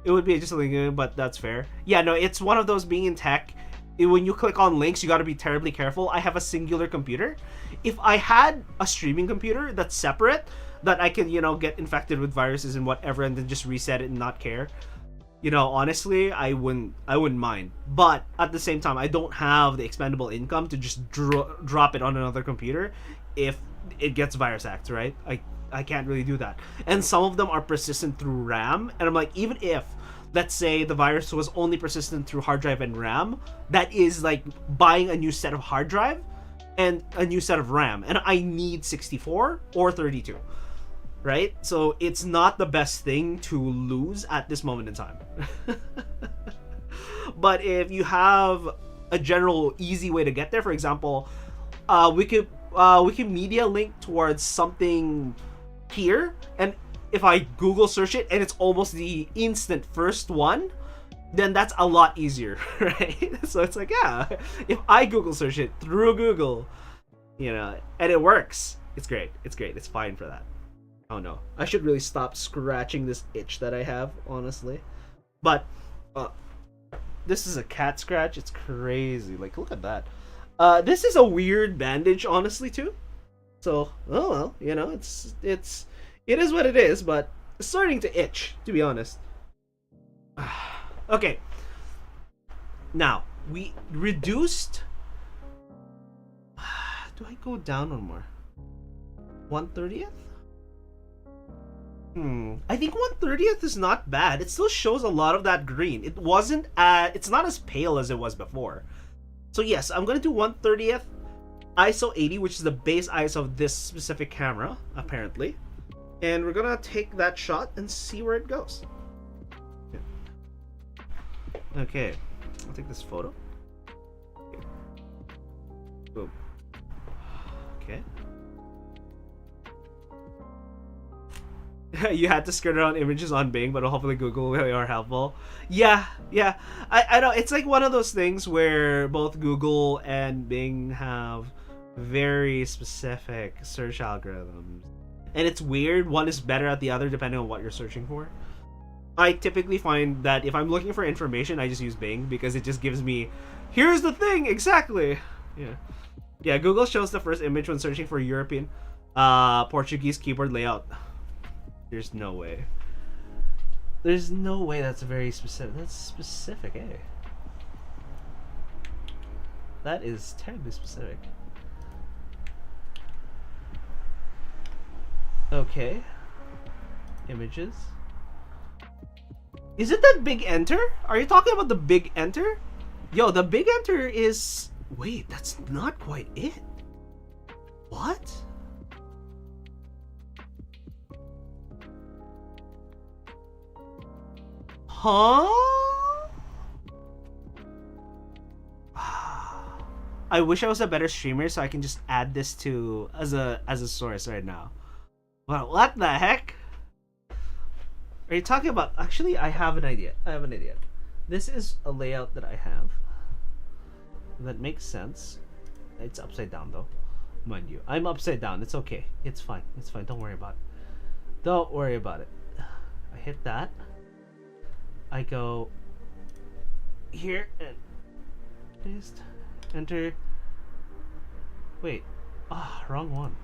it would be just a link, but that's fair. Yeah, no, it's one of those, being in tech, when you click on links, you got to be terribly careful. I have a singular computer. If I had a streaming computer that's separate, that I can, you know, get infected with viruses and whatever, and then just reset it and not care, you know, honestly, I wouldn't mind. But at the same time, I don't have the expendable income to just drop it on another computer if it gets virus hacked, right? I can't really do that. And some of them are persistent through RAM, and I'm like, even if, let's say, the virus was only persistent through hard drive and RAM, that is like buying a new set of hard drive and a new set of RAM, and I need 64 or 32. Right? So it's not the best thing to lose at this moment in time. But if you have a general easy way to get there, for example, Wikimedia link towards something here, and if I Google search it and it's almost the instant first one, then that's a lot easier, right? So it's like, yeah, if I Google search it through Google, you know, and it works, it's great. It's great. It's fine for that. Oh no, I should really stop scratching this itch that I have, honestly. But this is a cat scratch. It's crazy. Like, look at that. This is a weird bandage, honestly, too. So, oh well, you know, it is what it is. But it's starting to itch, to be honest. Okay. Now we reduced. Do I go down one more? 1/30th? I think 1/30th is not bad. It still shows a lot of that green. It's not as pale as it was before. So yes, I'm gonna do 1/30th ISO 80, which is the base ISO of this specific camera, apparently. And we're gonna take that shot and see where it goes. Okay, I'll take this photo. Okay. Boom. Okay. You had to skirt around images on Bing, but hopefully Google will be more helpful. Yeah. I know, it's like one of those things where both Google and Bing have very specific search algorithms. And it's weird, one is better at the other depending on what you're searching for. I typically find that if I'm looking for information, I just use Bing because it just gives me, here's the thing, exactly. Yeah, Google shows the first image when searching for European Portuguese keyboard layout. There's no way. There's no way that's very specific. That's specific, eh? That is terribly specific. Okay. Images. Is it that big enter? Are you talking about the big enter? Yo, the big enter is Wait, that's not quite it. What? Huh? I wish I was a better streamer so I can just add this to as a source right now. But what the heck? Are you talking about? Actually, I have an idea. This is a layout that I have that makes sense. It's upside down though, mind you. I'm upside down. It's okay. It's fine. It's fine. Don't worry about it. Don't worry about it. I hit that. I go here and paste. Enter. Wait. Ah, wrong one.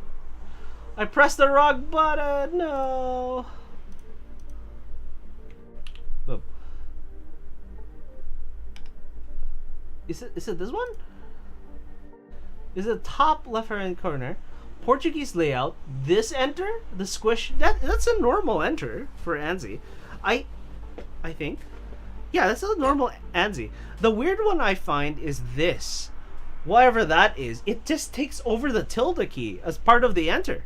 I pressed the wrong button. No. Boom. Is it this one? Is it top left hand corner? Portuguese layout. This enter? The squish. That's a normal enter for ANSI. I think. Yeah, that's a normal ANSI. The weird one I find is this. Whatever that is, it just takes over the tilde key as part of the enter.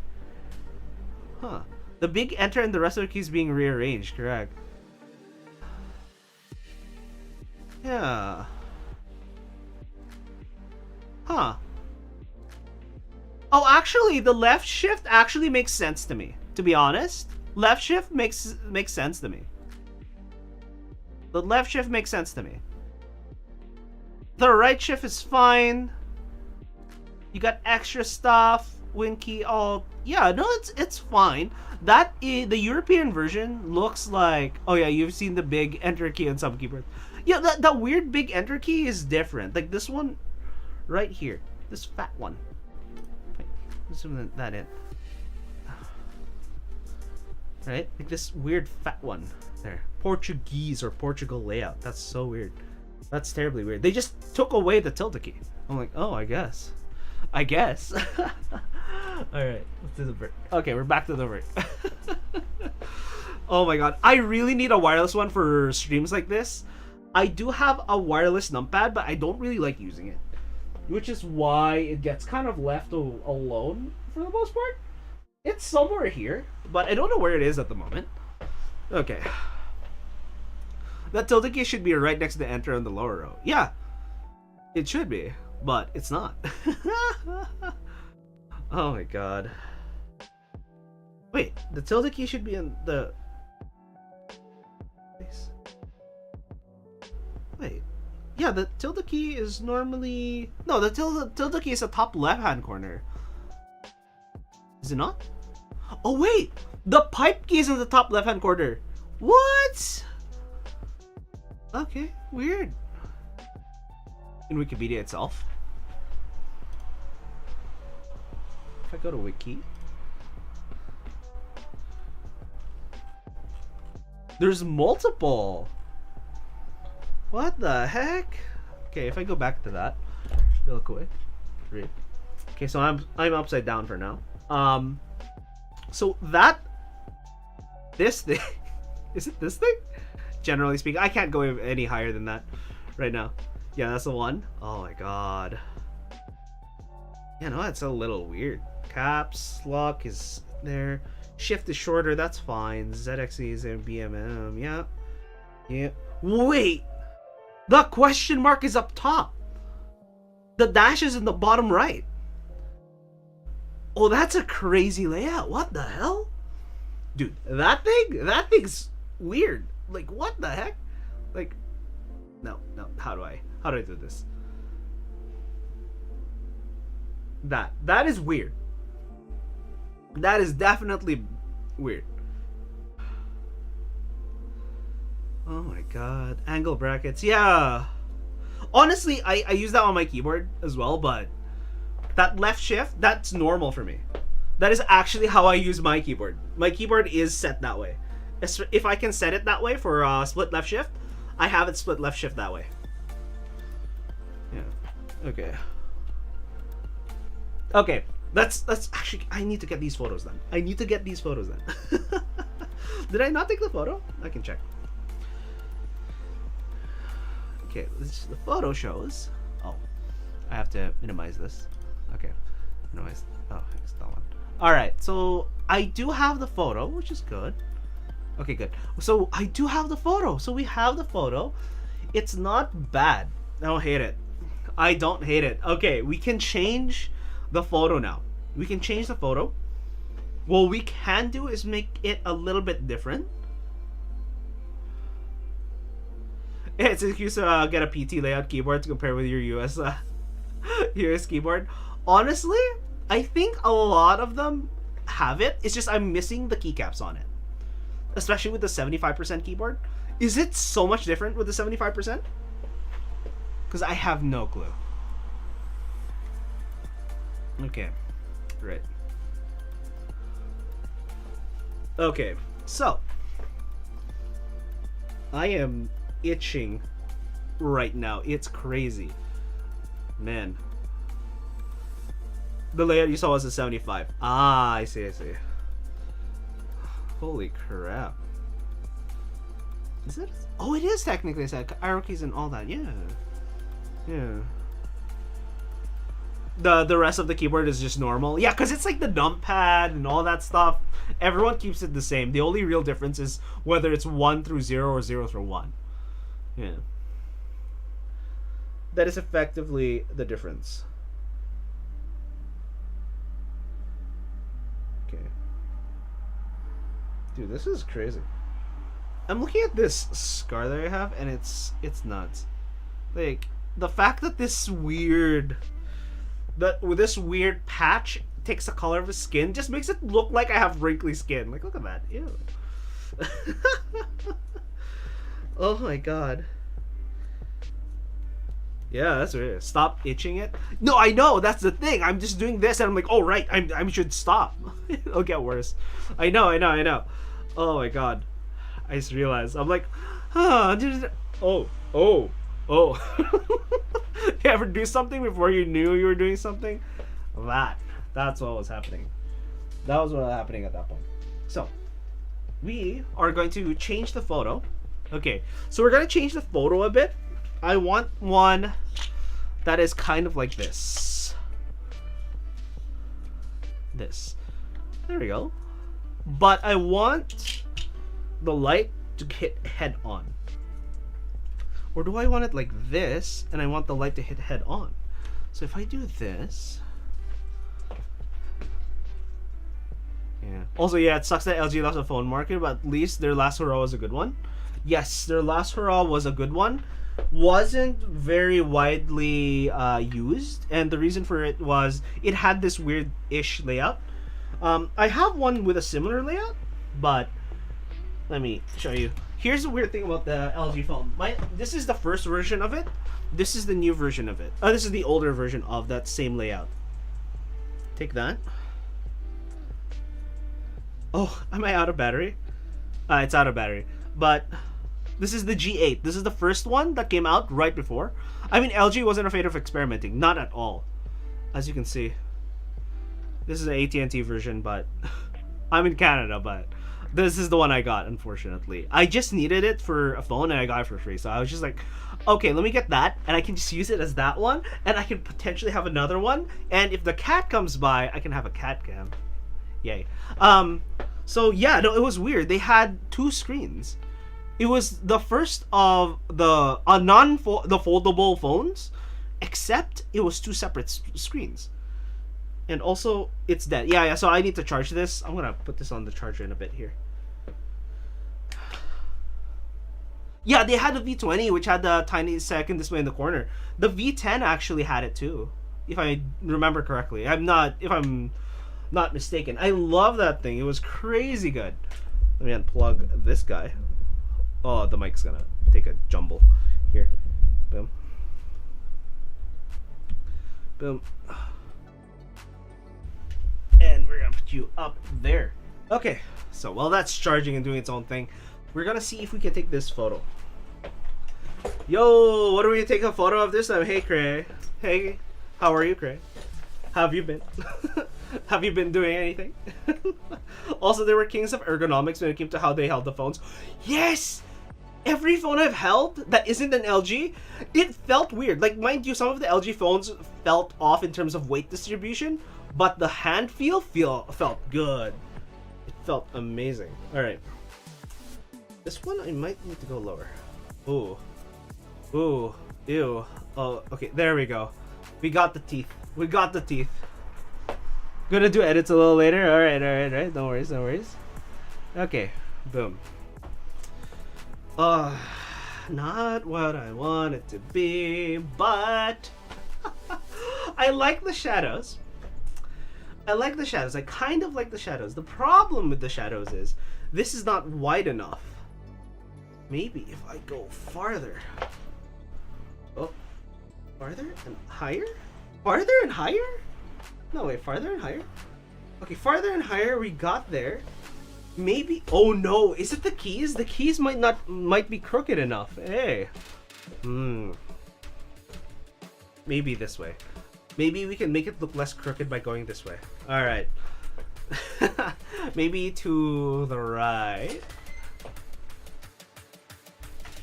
Huh. The big enter and the rest of the keys being rearranged, correct. Yeah. Huh. Oh, actually, the left shift actually makes sense to me. To be honest, left shift makes sense to me. The left shift makes sense to me. The right shift is fine. You got extra stuff. Win key, all. Yeah, no, it's fine. That is, the European version looks like. Oh yeah, you've seen the big enter key on some keyboards. Yeah, that weird big enter key is different. Like this one, right here, this fat one. Zoom that in. Right, like this weird fat one there. Portuguese or Portugal layout. That's so weird. That's terribly weird. They just took away the tilde key. I'm like, oh, I guess. All right, let's do the vert. Okay, we're back to the vert. Oh my god, I really need a wireless one for streams like this. I do have a wireless numpad, but I don't really like using it, which is why it gets kind of left alone for the most part. It's somewhere here, but I don't know where it is at the moment. Okay. That tilde key should be right next to the enter on the lower row. Yeah, it should be, but it's not. Oh my god. Wait, the tilde key should be in the... Wait. Yeah, the tilde key is normally... No, the tilde key is the top left-hand corner. Is it not? Oh wait! The pipe key is in the top left-hand corner. What? Okay, weird. In Wikipedia itself. If I go to Wiki, there's multiple. What the heck? Okay, if I go back to that real quick. Okay, so I'm upside down for now. So this thing is it this thing? Generally speaking, I can't go any higher than that right now. Yeah, that's the one. Oh my god. Yeah, no, that's a little weird. Caps lock is there. Shift is shorter. That's fine. ZXE is in BMM. Yeah. Yeah. Wait. The question mark is up top. The dash is in the bottom right. Oh, that's a crazy layout. What the hell? Dude, that thing's weird. Like, what the heck? Like, no. How do I do this? That is weird. That is definitely weird. Oh my god. Angle brackets. Yeah. Honestly, I use that on my keyboard as well, but that left shift, that's normal for me. That is actually how I use my keyboard. My keyboard is set that way. If I can set it that way for split left shift, I have it split left shift that way. Yeah. Okay. That's actually, I need to get these photos then. Did I not take the photo? I can check. Okay, the photo shows. Oh, I have to minimize this. Okay, minimize. Oh, it's that one. All right, so I do have the photo, which is good. Okay, good. So I do have the photo. So we have the photo. It's not bad. I don't hate it. I don't hate it. Okay, we can change the photo now. We can change the photo. What we can do is make it a little bit different. It's an excuse to get a PT layout keyboard to compare with your US US keyboard. Honestly, I think a lot of them have it. It's just I'm missing the keycaps on it. Especially with the 75% keyboard. Is it so much different with the 75%? Because I have no clue. Okay. Right. Okay. So. I am itching right now. It's crazy. Man. The layout you saw was a 75. Ah, I see, I see. Holy crap. Is it? Oh, it is technically set. Arrow keys and all that. Yeah. Yeah. The rest of the keyboard is just normal. Yeah, because it's like the numpad and all that stuff. Everyone keeps it the same. The only real difference is whether it's 1 through 0 or 0 through 1. Yeah. That is effectively the difference. Okay. Dude, this is crazy. I'm looking at this scar that I have, and it's nuts. Like, the fact that this weird patch takes the color of his skin just makes it look like I have wrinkly skin. Like, look at that. Ew. Oh my god. Yeah, that's weird. Stop itching it. No, I know. That's the thing. I'm just doing this, and I'm like, oh right, I should stop. It'll get worse. I know. Oh my god. I just realized. I'm like, oh. You ever do something before you knew you were doing something? That's what was happening. That was what was happening at that point. So, we are going to change the photo. Okay, so we're going to change the photo a bit. I want one that is kind of like this. There we go. But I want the light to hit head on. Or do I want it like this, and I want the light to hit head on? So if I do this... Yeah. Also, yeah, it sucks that LG lost the phone market, but at least their last hurrah was a good one. Yes, their last hurrah was a good one. Wasn't very widely used, and the reason for it was it had this weird-ish layout. I have one with a similar layout, but let me show you. Here's the weird thing about the LG phone. This is the first version of it. This is the new version of it. This is the older version of that same layout. Take that. Oh, am I out of battery? It's out of battery. But this is the G8. This is the first one that came out right before. I mean, LG wasn't afraid of experimenting. Not at all. As you can see. This is an AT&T version, but I'm in Canada, but this is the one I got, unfortunately. I just needed it for a phone, and I got it for free. So I was just like, okay, let me get that, and I can just use it as that one, and I can potentially have another one. And if the cat comes by, I can have a cat cam. Yay. So yeah, no, it was weird. They had two screens. It was the first of the foldable phones, except it was two separate screens. And also, it's dead. Yeah, so I need to charge this. I'm gonna put this on the charger in a bit here. Yeah, they had the V20, which had the tiny second display in the corner. The V10 actually had it too, if I remember correctly. If I'm not mistaken. I love that thing. It was crazy good. Let me unplug this guy. Oh, the mic's gonna take a jumble. Here. Boom. Boom. And we're gonna put you up there. Okay, so while that's charging and doing its own thing, we're gonna see if we can take this photo. Yo, what are we gonna take a photo of this time? Hey, Cray. Hey, how are you, Cray? How have you been? Have you been doing anything? Also, they were kings of ergonomics when it came to how they held the phones. Yes! every phone I've held that isn't an LG, it felt weird. Like, mind you, some of the LG phones felt off in terms of weight distribution, but the hand felt good. It felt amazing. All right, this one I might need to go lower. Ooh, ooh, ew. Oh, okay, there we go. We got the teeth. We got the teeth. Gonna do edits a little later. All right. No worries, no worries. Okay, boom. Not what I want it to be, but I like the shadows. I like the shadows. I kind of like the shadows. The problem with the shadows is this is not wide enough. Maybe if I go farther. Oh, farther and higher? Farther and higher? No, wait, farther and higher? Okay, farther and higher we got there. Maybe. Oh no, is it the keys? The keys might be crooked enough. Hey. Maybe this way. Maybe we can make it look less crooked by going this way. All right. Maybe to the right.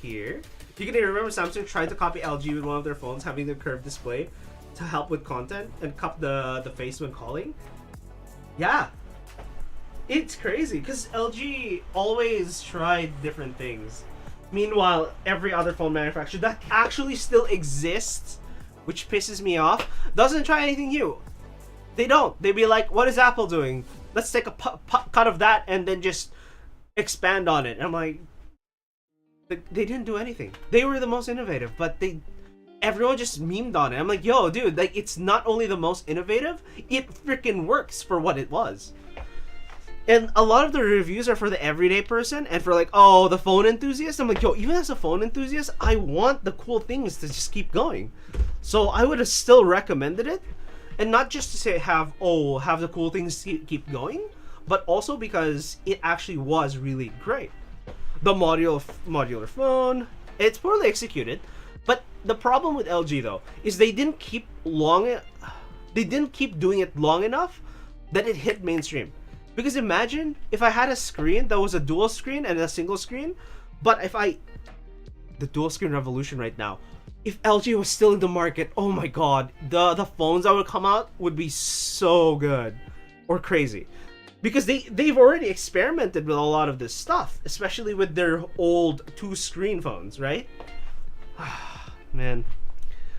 Here. You can remember Samsung tried to copy LG with one of their phones, having the curved display to help with content and cup the face when calling. Yeah. It's crazy because LG always tried different things. Meanwhile, every other phone manufacturer that actually still exists, which pisses me off, doesn't try anything new. They don't. They be like, what is Apple doing? Let's take a cut of that and then just expand on it. And I'm like, they didn't do anything. They were the most innovative, but everyone just memed on it. I'm like, yo, dude, like, it's not only the most innovative, it freaking works for what it was. And a lot of the reviews are for the everyday person and for like, oh, the phone enthusiast. I'm like, yo, even as a phone enthusiast, I want the cool things to just keep going. So I would have still recommended it. And not just to say have the cool things keep going, but also because it actually was really great. The modular phone, it's poorly executed. But the problem with LG though is they didn't keep doing it long enough that it hit mainstream. Because imagine if I had a screen that was a dual screen and a single screen, but the dual screen revolution right now, if LG was still in the market, oh my god, the phones that would come out would be so good or crazy. Because they've already experimented with a lot of this stuff, especially with their old 2-screen phones, right? Man.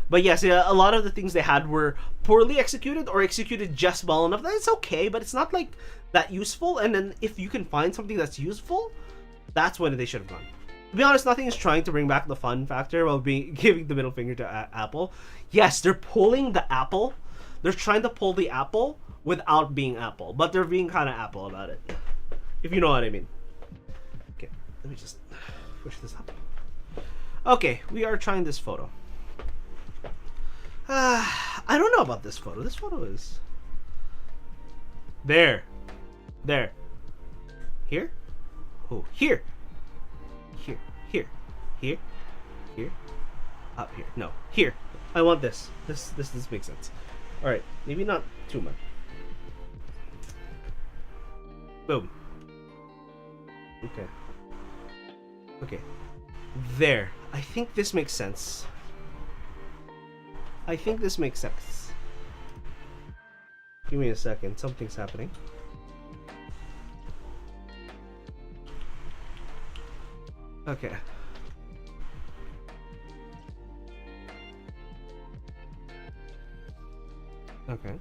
But yes, a lot of the things they had were poorly executed or executed just well enough that it's okay, but it's not like that useful. And then if you can find something that's useful, that's when they should have gone. To be honest, nothing is trying to bring back the fun factor while giving the middle finger to Apple. Yes, they're pulling the Apple. They're trying to pull the Apple without being Apple, but they're being kind of Apple about it. If you know what I mean. Okay, let me just push this up. Okay, we are trying this photo. I don't know about this photo. This photo is there. Here? Oh, here. Here. Up here. No, here. I want this. This makes sense. All right, maybe not too much. Boom. Okay. There. I think this makes sense. Give me a second. Something's happening. Okay. Okay.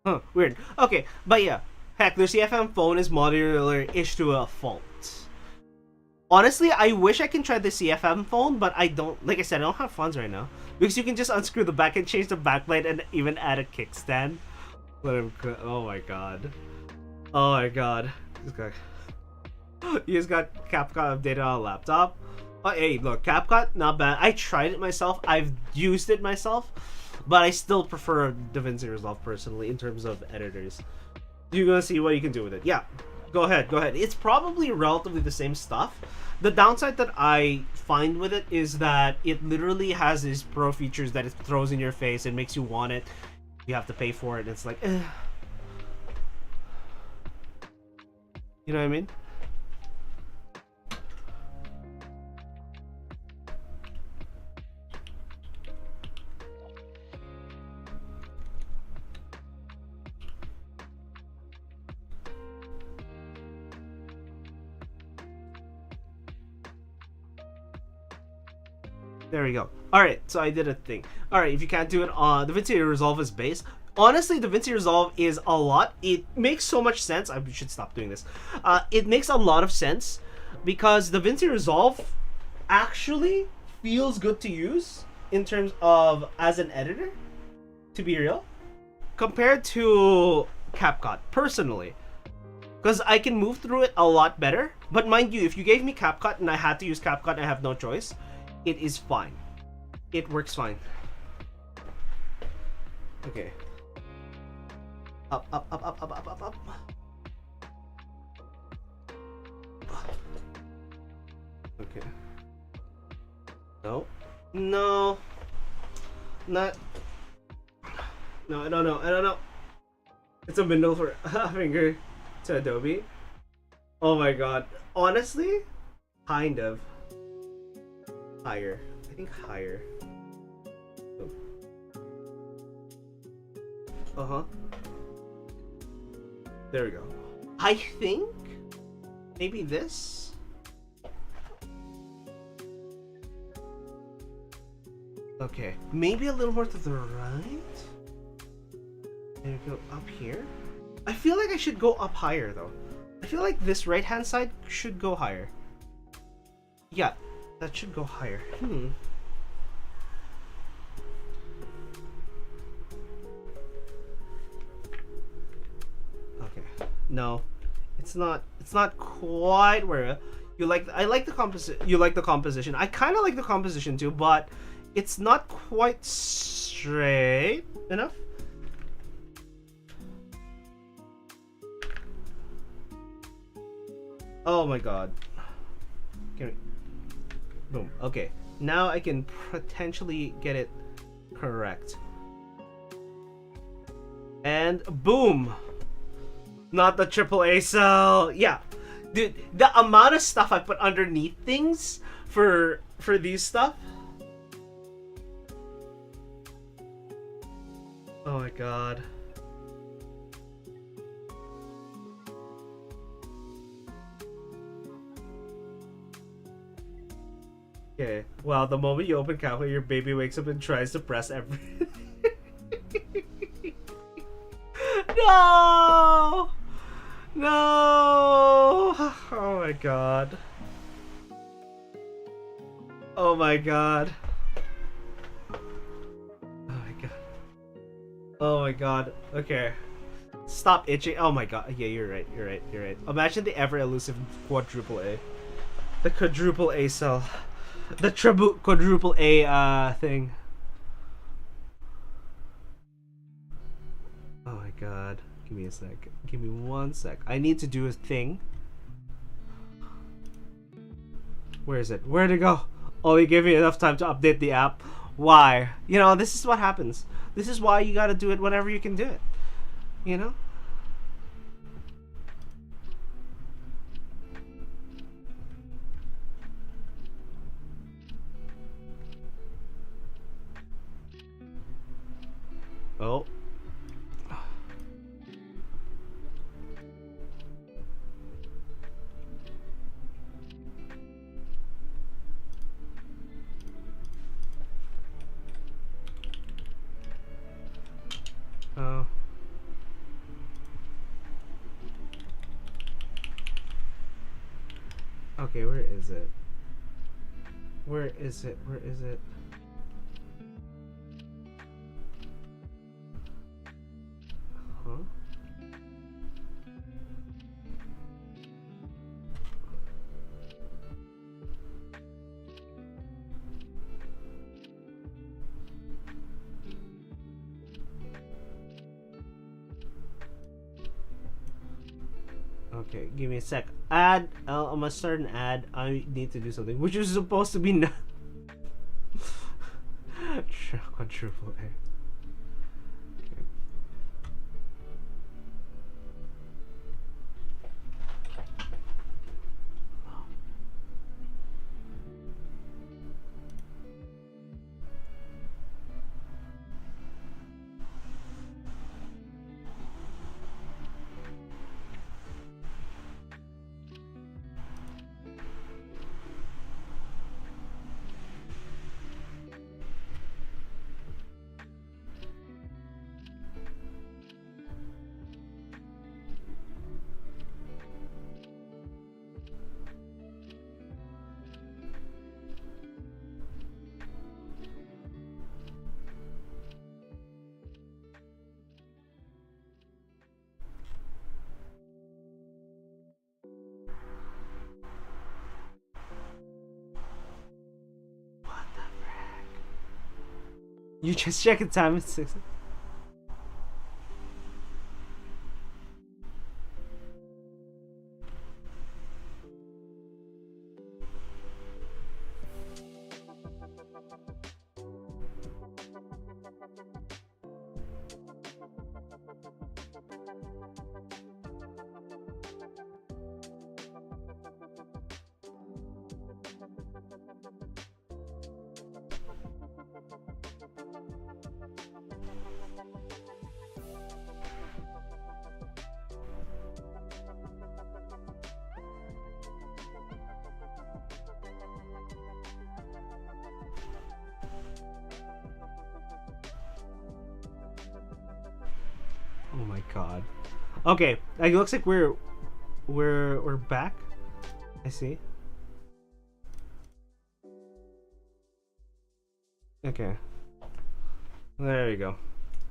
Huh, weird. Okay, but yeah. Heck, the CFM phone is modular-ish to a fault. Honestly, I wish I can try the CFM phone, but I don't. Like I said, I don't have funds right now. Because you can just unscrew the back and change the backlight and even add a kickstand. Oh my god. Oh my god. He just got CapCut updated on a laptop. Oh, hey, look, CapCut, not bad. I tried it myself. I've used it myself. But I still prefer DaVinci Resolve personally in terms of editors. You're gonna see what you can do with it. Yeah, go ahead, go ahead. It's probably relatively the same stuff. The downside that I find with it is that it literally has these pro features that it throws in your face and makes you want it. You have to pay for it. It's like, you know what I mean? There we go. Alright, so I did a thing. Alright, if you can't do it on DaVinci Resolve is base. Honestly, DaVinci Resolve is a lot. It makes so much sense. I should stop doing this. It makes a lot of sense because DaVinci Resolve actually feels good to use in terms of as an editor, to be real, compared to CapCut, personally. Because I can move through it a lot better. But mind you, if you gave me CapCut and I had to use CapCut, I have no choice. It is fine. It works fine. Okay. Up, up, up, up, up, up, up, up. Okay. No. No. Not. No, I don't know. I don't know. It's a middle for a finger to Adobe. Oh my god. Honestly, kind of. Higher. I think higher. Uh-huh. There we go. I think maybe this. Okay. Maybe a little more to the right. And go up here. I feel like I should go up higher though. I feel like this right hand side should go higher. Yeah. That should go higher. Okay. No. It's not quite where you like. I like the composition. You like the composition. I kind of like the composition too, but it's not quite straight enough. Oh my god. Can we... Boom. Okay. Now I can potentially get it correct. And boom! Not the AAA cell. Yeah. Dude, the amount of stuff I put underneath things for these stuff. Oh my god. Okay. Well, the moment you open Calculator, your baby wakes up and tries to press everything. No! No! Oh my god. Oh my god. Oh my god. Oh my god. Okay. Stop itching. Oh my god. Yeah, you're right. You're right. You're right. Imagine the ever elusive quadruple A. The quadruple A cell. The quadruple A thing. Oh my god. Give me a sec. Give me 1 sec. I need to do a thing. Where is it? Where'd it go? Only give me enough time to update the app. Why? You know, this is what happens. This is why you gotta do it whenever you can do it. You know? Oh. Oh. Okay, where is it? Where is it? Where is it? Huh? Okay, give me a sec. Ad. I'm gonna start an ad. I need to do something, which is supposed to be quadruple A. You just check the time. It's 6. Oh my god. Okay, it looks like we're back. I see. Okay. There we go.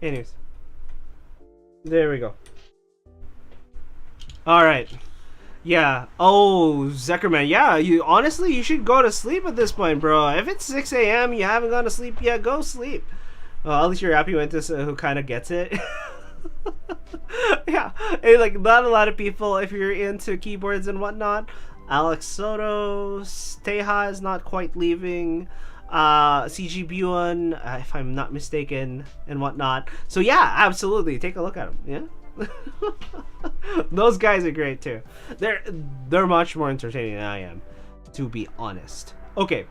Anyways. There we go. Alright. Yeah. Oh, Zuckerman. Yeah, you should go to sleep at this point, bro. If it's 6 a.m. you haven't gone to sleep yet, go sleep. Well, at least you're happy with this who kind of gets it. Yeah. Hey, like, not a lot of people, if you're into keyboards and whatnot. Alex Soto, Teja is not quite leaving. CG Buon, if I'm not mistaken, and whatnot. So yeah, absolutely, take a look at them. Yeah, those guys are great too. They're much more entertaining than I am, to be honest. Okay,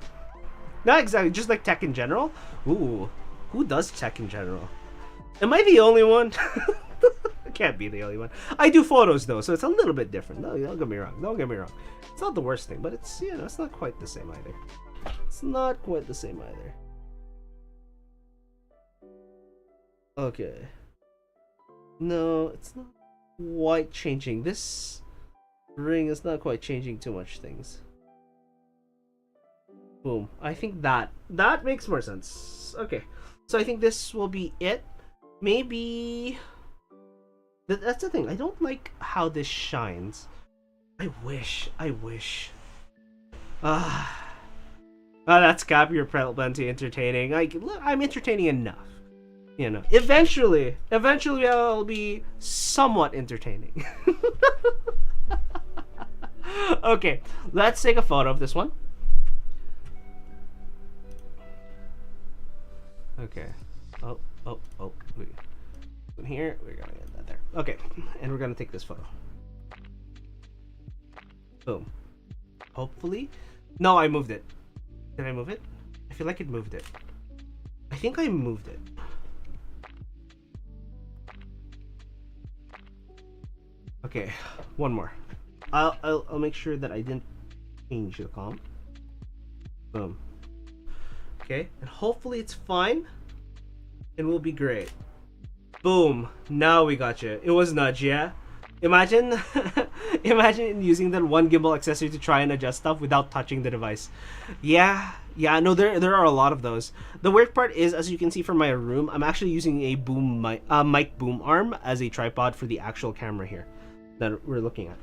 not exactly, just like tech in general. Ooh, who does tech in general? Am I the only one? I can't be the only one. I do photos though, so it's a little bit different. No, don't get me wrong. Don't get me wrong. It's not the worst thing, but it's, you know, it's not quite the same either. It's not quite the same either. Okay. No, it's not quite changing. This ring is not quite changing too much things. Boom. I think that makes more sense. Okay. So I think this will be it. Maybe that's the thing. I don't like how this shines. I wish. That's Cap, you're plenty entertaining. Look, I'm entertaining enough. You know, eventually I'll be somewhat entertaining. Okay, let's take a photo of this one. Okay. Oh. Wait. Here, we're gonna get that there. Okay, and we're gonna take this photo. Boom. Hopefully. No, I moved it. Did I move it? I feel like it moved it. I think I moved it. Okay, one more. I'll make sure that I didn't change the comp. Boom. Okay, and hopefully it's fine. And we'll be great. Boom. Now we got you. It was nudge, yeah? Imagine imagine using that one gimbal accessory to try and adjust stuff without touching the device. Yeah, no, there are a lot of those. The weird part is, as you can see from my room, I'm actually using a mic boom arm as a tripod for the actual camera here that we're looking at.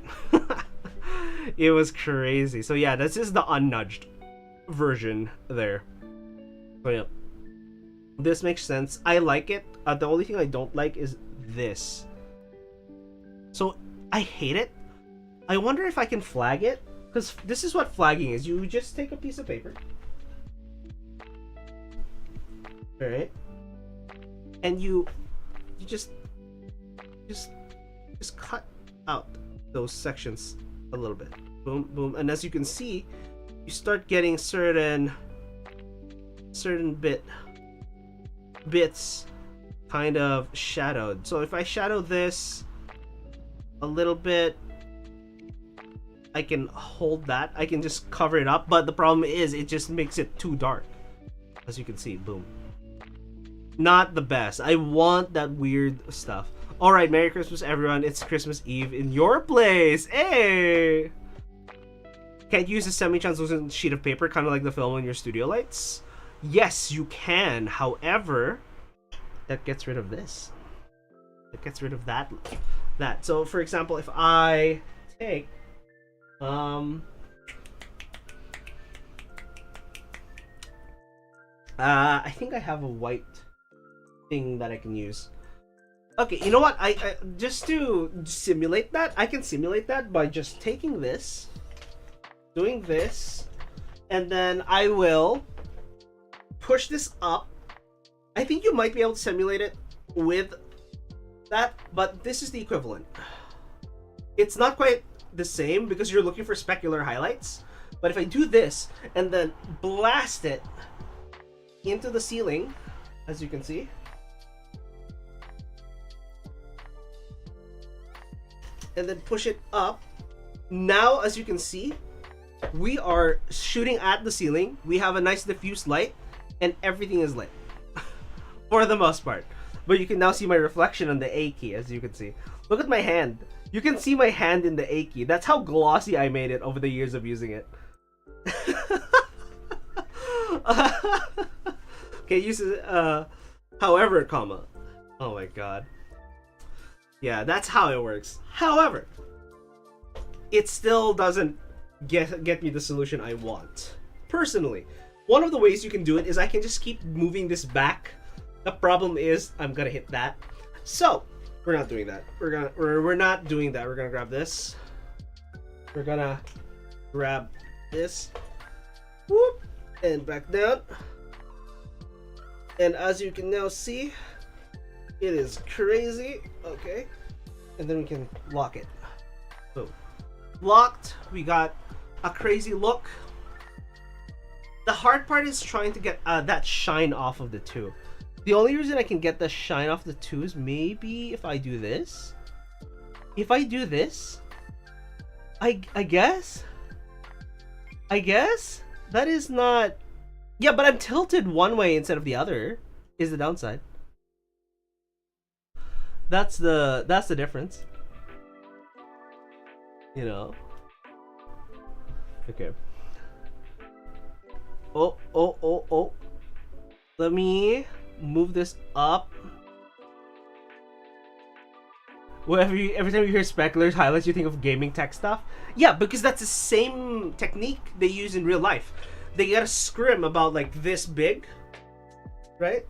It was crazy. So yeah, this is the unnudged version there. So yeah, this makes sense. I like it. The only thing I don't like is this. So I hate it, I wonder if I can flag it, because this is what flagging is. You just take a piece of paper, all right, and you just cut out those sections a little bit. Boom, boom, and as you can see, you start getting certain bits kind of shadowed. So if I shadow this a little bit, I can hold that. I can just cover it up, but the problem is it just makes it too dark. As you can see, boom. Not the best. I want that weird stuff. Alright, Merry Christmas everyone. It's Christmas Eve in your place. Hey! Can't use a semi-translucent sheet of paper, kind of like the film on your studio lights? Yes, you can. However, that gets rid of this. It gets rid of that. So, for example, if I take I think I have a white thing that I can use. Okay, you know what? I just to simulate that, I can simulate that by just taking this, doing this, and then I will push this up. I think you might be able to simulate it with that, but this is the equivalent. It's not quite the same because you're looking for specular highlights, but if I do this and then blast it into the ceiling, as you can see, and then push it up, now as you can see, we are shooting at the ceiling. We have a nice diffuse light and everything is lit for the most part. But you can now see my reflection on the A key, as you can see. Look at my hand. You can see my hand in the A key. That's how glossy I made it over the years of using it. Okay, use however, comma. Oh my god. Yeah, that's how it works. However, it still doesn't get me the solution I want. Personally, one of the ways you can do it is I can just keep moving this back. The problem is I'm gonna hit that. So we're not doing that. We're not doing that. We're gonna grab this. We're gonna grab this. Whoop, and back down. And as you can now see, it is crazy. Okay, and then we can lock it. Boom, locked. We got a crazy look. The hard part is trying to get that shine off of the two. The only reason I can get the shine off the two is maybe if I do this. If I do this, I guess that is not. Yeah, but I'm tilted one way instead of the other. Is the downside. That's the difference. You know. Okay. Oh. Let me move this up. Every time you hear specular highlights, you think of gaming tech stuff. Yeah, because that's the same technique they use in real life. They get a scrim about like this big, right?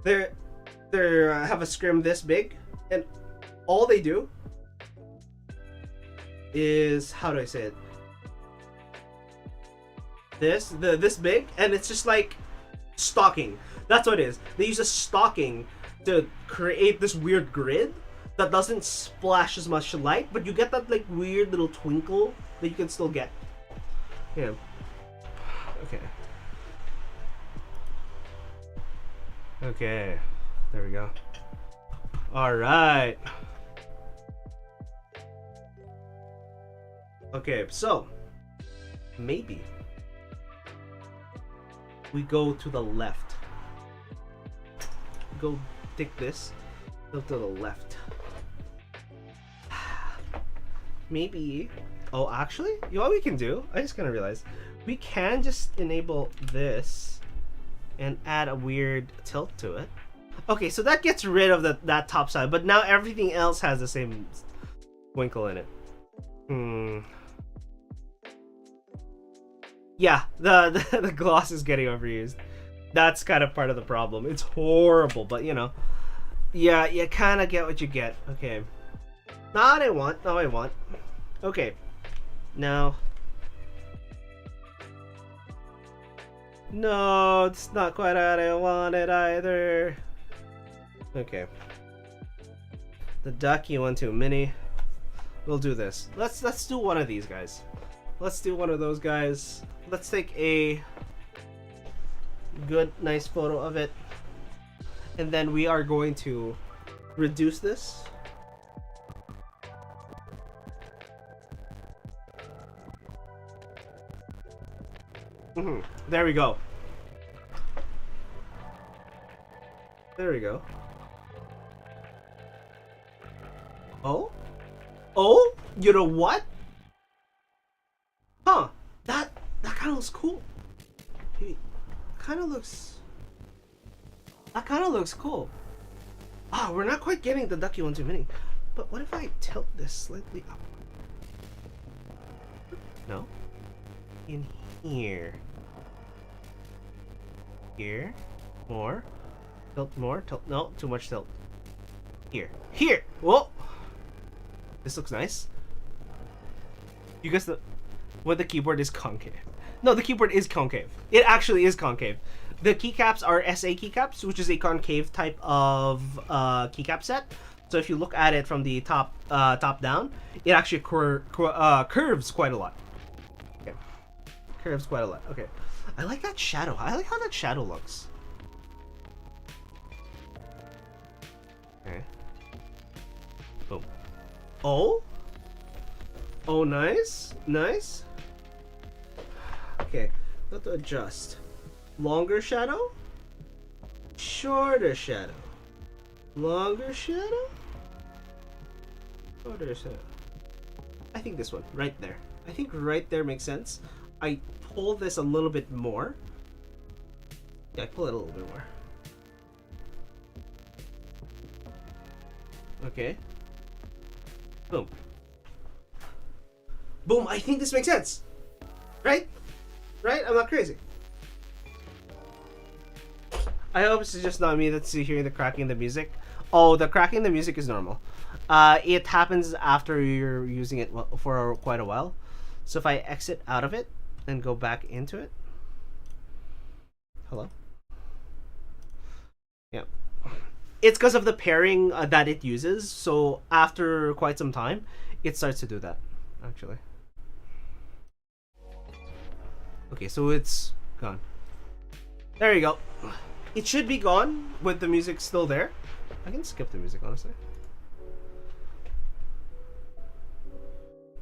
They have a scrim this big, and all they do is, how do I say it? This big, and it's just like stocking. That's what it is. They use a stocking to create this weird grid that doesn't splash as much light, but you get that like weird little twinkle that you can still get. Yeah. Okay. Okay. There we go. All right. Okay, so maybe we go to the left. Go take this. Go to the left. Maybe. Oh, actually, you know what we can do? I just kind of realized we can just enable this and add a weird tilt to it. Okay, so that gets rid of that top side, but now everything else has the same twinkle in it. Yeah, the gloss is getting overused. That's kind of part of the problem. It's horrible, but you know, yeah, you kind of get what you get. Okay, not what I want. Okay. Now. No, it's not quite what I wanted either. Okay. The Ducky 1-2 Mini. We'll do this. Let's do one of these guys. Let's do one of those guys. Let's take a good, nice photo of it. And then we are going to reduce this. There we go. There we go. Oh? Oh? You know what? Huh. That kind of looks cool. That kind of looks cool. Ah, we're not quite getting the Ducky 1-2 Mini. But what if I tilt this slightly up? No? In here. Here. More. Tilt more. Tilt. No, too much tilt. Here. Here! Whoa! This looks nice. You guess when the keyboard is concave. No, the keyboard is concave. It actually is concave. The keycaps are SA keycaps, which is a concave type of keycap set. So if you look at it from the top down, it actually curves quite a lot. Okay. Curves quite a lot. Okay. I like that shadow. I like how that shadow looks. Okay. Boom. Oh? Oh, nice. Nice. Okay. Got to adjust. Longer shadow? Shorter shadow. Longer shadow? Shorter shadow. I think this one. Right there. I think right there makes sense. I pull this a little bit more. Yeah, I pull it a little bit more. Okay. Boom. Boom, I think this makes sense. Right? Right? I'm not crazy. I hope it's just not me that's hearing the cracking in the music. Oh, the cracking in the music is normal. It happens after you're using it for quite a while. So if I exit out of it and go back into it. Hello? Yeah. It's because of the pairing that it uses. So after quite some time, it starts to do that, actually. Okay, so it's gone. There you go. It should be gone with the music still there. I can skip the music, honestly.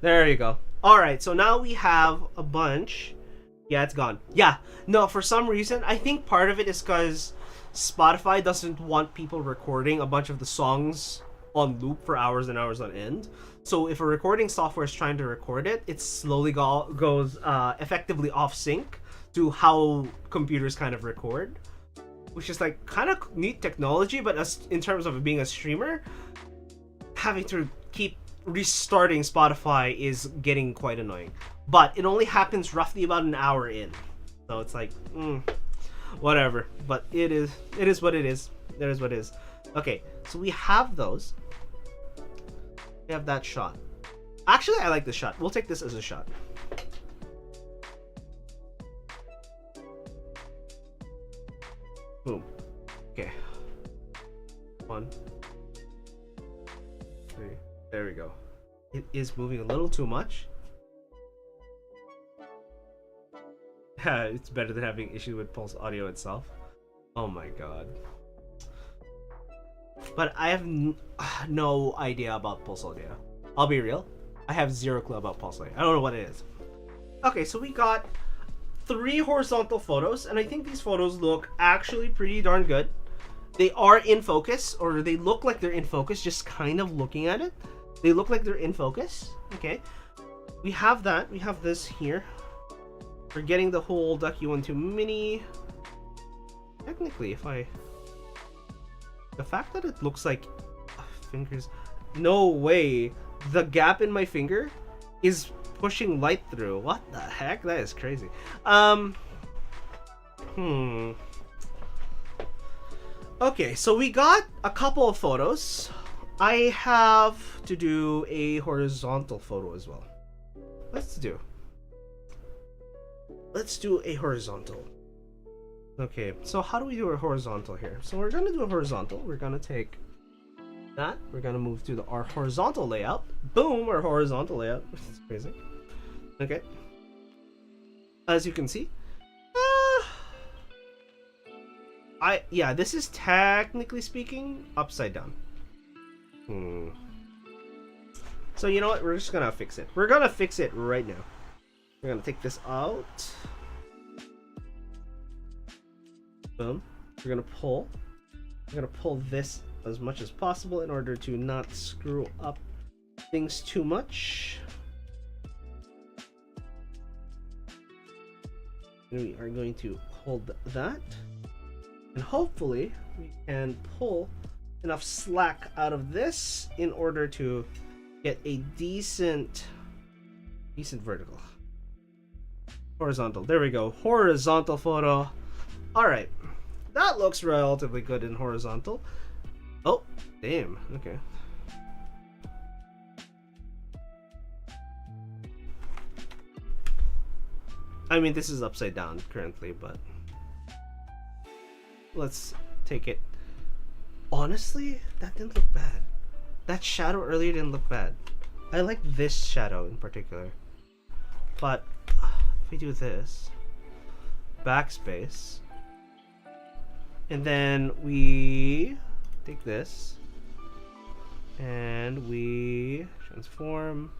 There you go. Alright, so now we have a bunch. Yeah, it's gone. Yeah, no, for some reason, I think part of it is because Spotify doesn't want people recording a bunch of the songs on loop for hours and hours on end. So if a recording software is trying to record it, it slowly goes effectively off sync to how computers kind of record. Which is like kind of neat technology, but in terms of being a streamer, having to keep restarting Spotify is getting quite annoying. But it only happens roughly about an hour in, so it's like whatever. But it is what it is. It is what it is. Okay, so we have those. We have that shot. Actually, I like this shot. We'll take this as a shot. Boom. Okay. 1, 3. There we go. It is moving a little too much. It's better than having issues with Pulse Audio itself. Oh my god. But I have no idea about Pulse Audio. I'll be real. I have zero clue about Pulse Audio. I don't know what it is. Okay, so we got 3 horizontal photos, and I think these photos look actually pretty darn good. They are in focus, or they look like they're in focus, just kind of looking at it. They look like they're in focus. Okay. We have that. We have this here. We're getting the whole Ducky 1-2 Mini. Technically, the fact that it looks like fingers... No way. The gap in my finger is pushing light through. What the heck? That is crazy. Okay, so we got a couple of photos. I have to do a horizontal photo as well. Let's do a horizontal. Okay, so how do we do a horizontal here? So we're gonna do a horizontal. We're gonna take that. We're gonna move to our horizontal layout. Boom, our horizontal layout. It's crazy. Okay. As you can see, yeah, this is technically speaking upside down. So you know what? We're just gonna fix it. We're gonna fix it right now. We're gonna take this out. Boom. We're gonna pull. We're gonna pull this as much as possible in order to not screw up things too much. And we are going to hold that. And hopefully we can pull enough slack out of this in order to get a decent vertical. Horizontal. There we go. Horizontal photo. Alright. That looks relatively good in horizontal. Oh, damn. Okay. I mean, this is upside down currently, but let's take it. Honestly, that didn't look bad. That shadow earlier didn't look bad. I like this shadow in particular. But if we do this, backspace, and then we take this and we transform,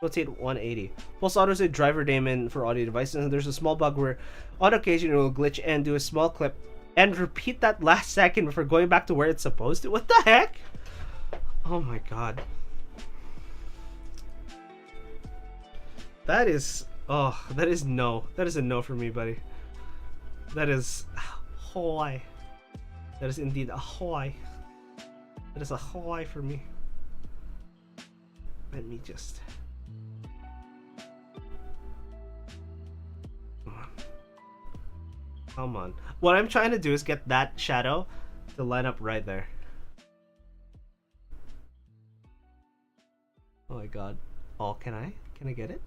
rotate 180. Pulse Auto is a driver daemon for audio devices, and there's a small bug where on occasion it will glitch and do a small clip and repeat that last second before going back to where it's supposed to. What the heck? Oh my god. That is, oh, that is no. That is a no for me, buddy. That is Hawaii. That is indeed a Hawaii. That is a Hawaii for me. Let me just... Come on. What I'm trying to do is get that shadow to line up right there. Oh my god. Oh, can I get it?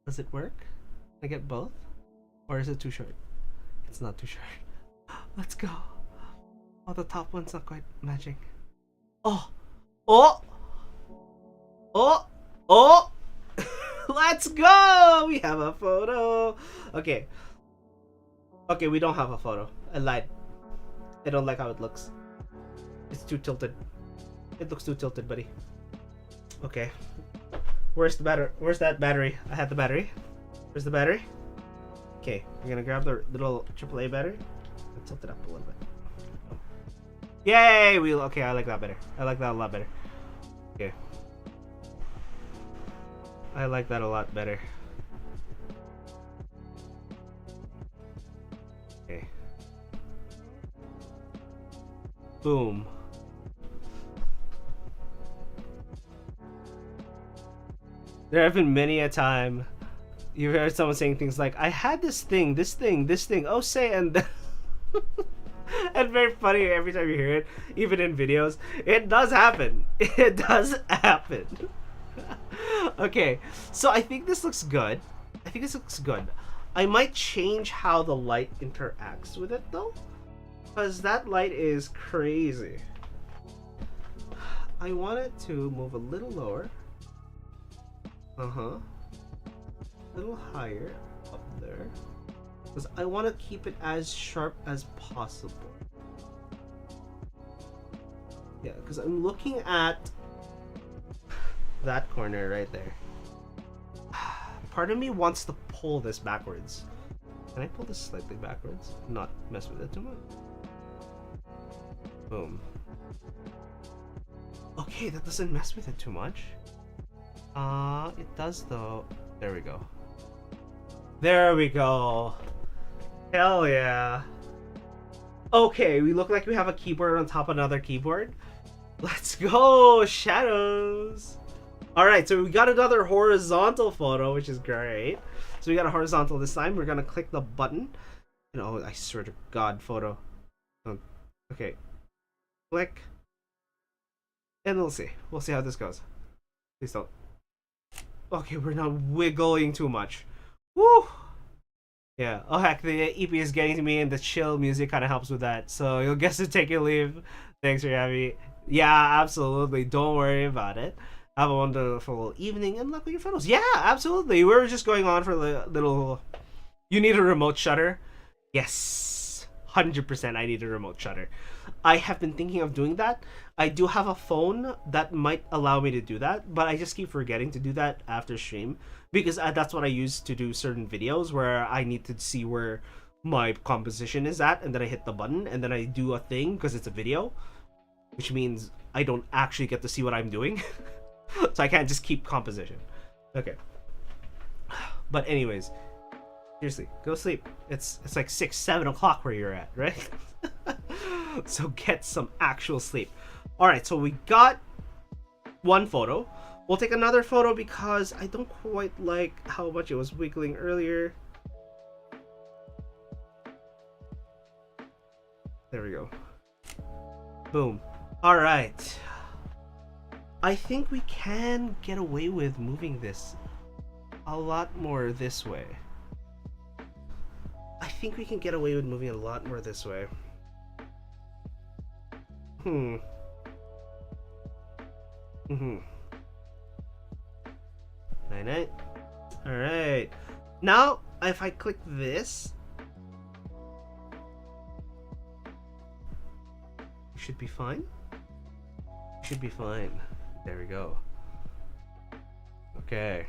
Does it work? Can I get both? Or is it too short? It's not too short. Let's go. Oh, the top one's not quite matching. Oh! Oh! Oh! Oh! Let's go! We have a photo! Okay. Okay, we don't have a photo. I lied. I don't like how it looks. It's too tilted. It looks too tilted, buddy. Okay. Where's the battery? Where's that battery? I had the battery. Where's the battery? Okay, we're gonna grab the little AAA battery. Let's tilt it up a little bit. Yay! Okay, I like that better. I like that a lot better. Okay. I like that a lot better. Okay. Boom. There have been many a time you've heard someone saying things like, I had this thing, oh say, and and very funny every time you hear it, even in videos. It does happen. It does happen. Okay, so I think this looks good. I might change how the light interacts with it though, because that light is crazy. I want it to move a little lower. A little higher up there, because I want to keep it as sharp as possible. Yeah, because I'm looking at that corner right there. Part of me wants to pull this backwards. Can I pull this slightly backwards? Not mess with it too much. Boom. Okay, that doesn't mess with it too much. It does though. There we go. There we go. Hell yeah. Okay, we look like we have a keyboard on top of another keyboard. Let's go, shadows. Alright, so we got another horizontal photo, which is great. So we got a horizontal this time. We're gonna click the button. And oh, I swear to God, photo. Okay. Click. And we'll see. We'll see how this goes. Please don't. Okay, we're not wiggling too much. Woo! Yeah. Oh heck, the EP is getting to me, and the chill music kind of helps with that. So you'll get to take your leave. Thanks for having me. Yeah, absolutely. Don't worry about it. Have a wonderful evening and luck with your photos. Yeah, absolutely. We were just going on for a little. You need a remote shutter? Yes, 100%. I need a remote shutter. I have been thinking of doing that. I do have a phone that might allow me to do that, but I just keep forgetting to do that after stream because that's what I use to do certain videos where I need to see where my composition is at, and then I hit the button and then I do a thing because it's a video, which means I don't actually get to see what I'm doing. So I can't just keep composition. Okay. But anyways, seriously, go sleep. It's like 6, 7 o'clock where you're at, right? So get some actual sleep. Alright, so we got one photo. We'll take another photo because I don't quite like how much it was wiggling earlier. There we go. Boom. Alright. I think we can get away with moving this a lot more this way. I think we can get away with moving a lot more this way. Night night. Alright. Now, if I click this, should be fine. Should be fine. There we go. Okay.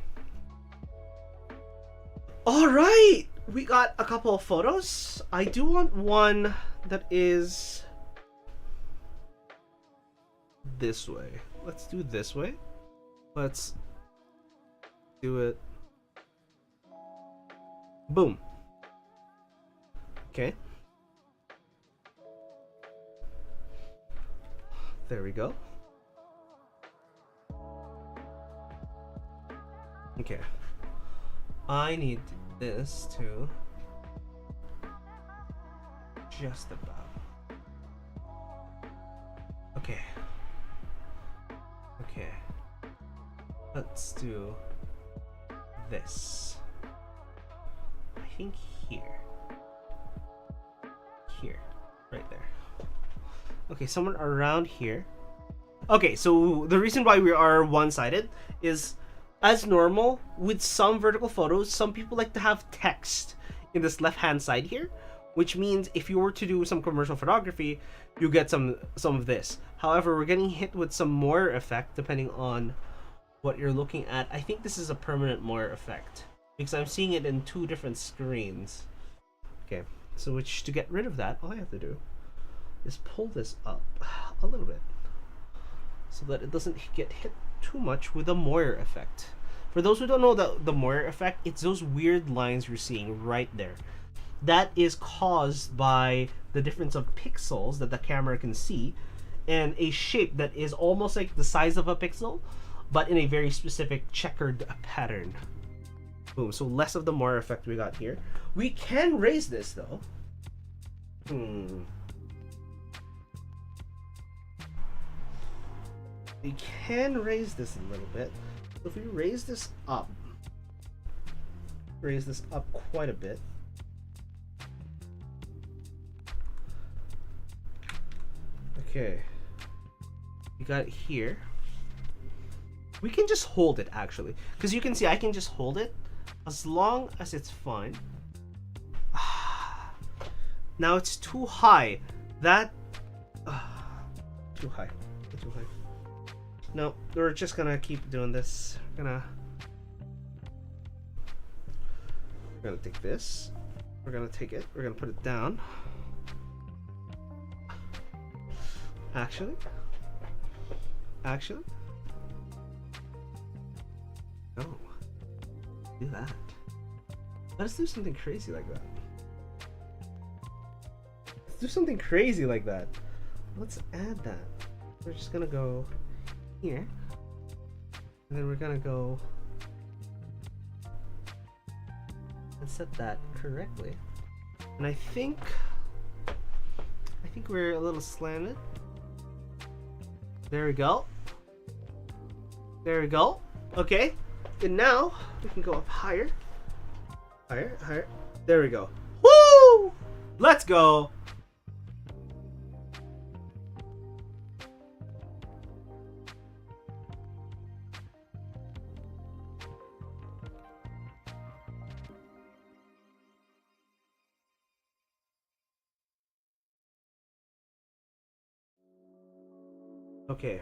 Alright! We got a couple of photos. I do want one that is this way. Let's do this way. Let's do it. Boom. Okay. There we go. Okay. I need this to just about. Okay. Okay. Let's do this. I think here. Here. Right there. Okay, somewhere around here. Okay, so the reason why we are one-sided is, as normal, with some vertical photos, some people like to have text in this left-hand side here, which means if you were to do some commercial photography, you get some of this. However, we're getting hit with some Moire effect depending on what you're looking at. I think this is a permanent Moire effect because I'm seeing it in 2 different screens. Okay, so to get rid of that, all I have to do is pull this up a little bit so that it doesn't get hit too much with the Moire effect. For those who don't know the Moire effect, it's those weird lines you're seeing right there. That is caused by the difference of pixels that the camera can see and a shape that is almost like the size of a pixel, but in a very specific checkered pattern. Boom, so less of the Moire effect we got here. We can raise this though. We can raise this a little bit. So if we raise this up quite a bit. Okay. We got it here. We can just hold it actually. Because you can see I can just hold it as long as it's fine. Now it's too high. That too high. Too high. No, we're just gonna keep doing this. We're gonna take this. We're gonna take it. We're gonna put it down. Actually. No. Do that. Let's do something crazy like that. Let's do something crazy like that. Let's add that. We're just gonna go here, and then we're gonna go and set that correctly. And I think we're a little slanted. There we go. There we go. Okay. And now we can go up higher. Higher, higher. There we go. Woo! Let's go. Okay.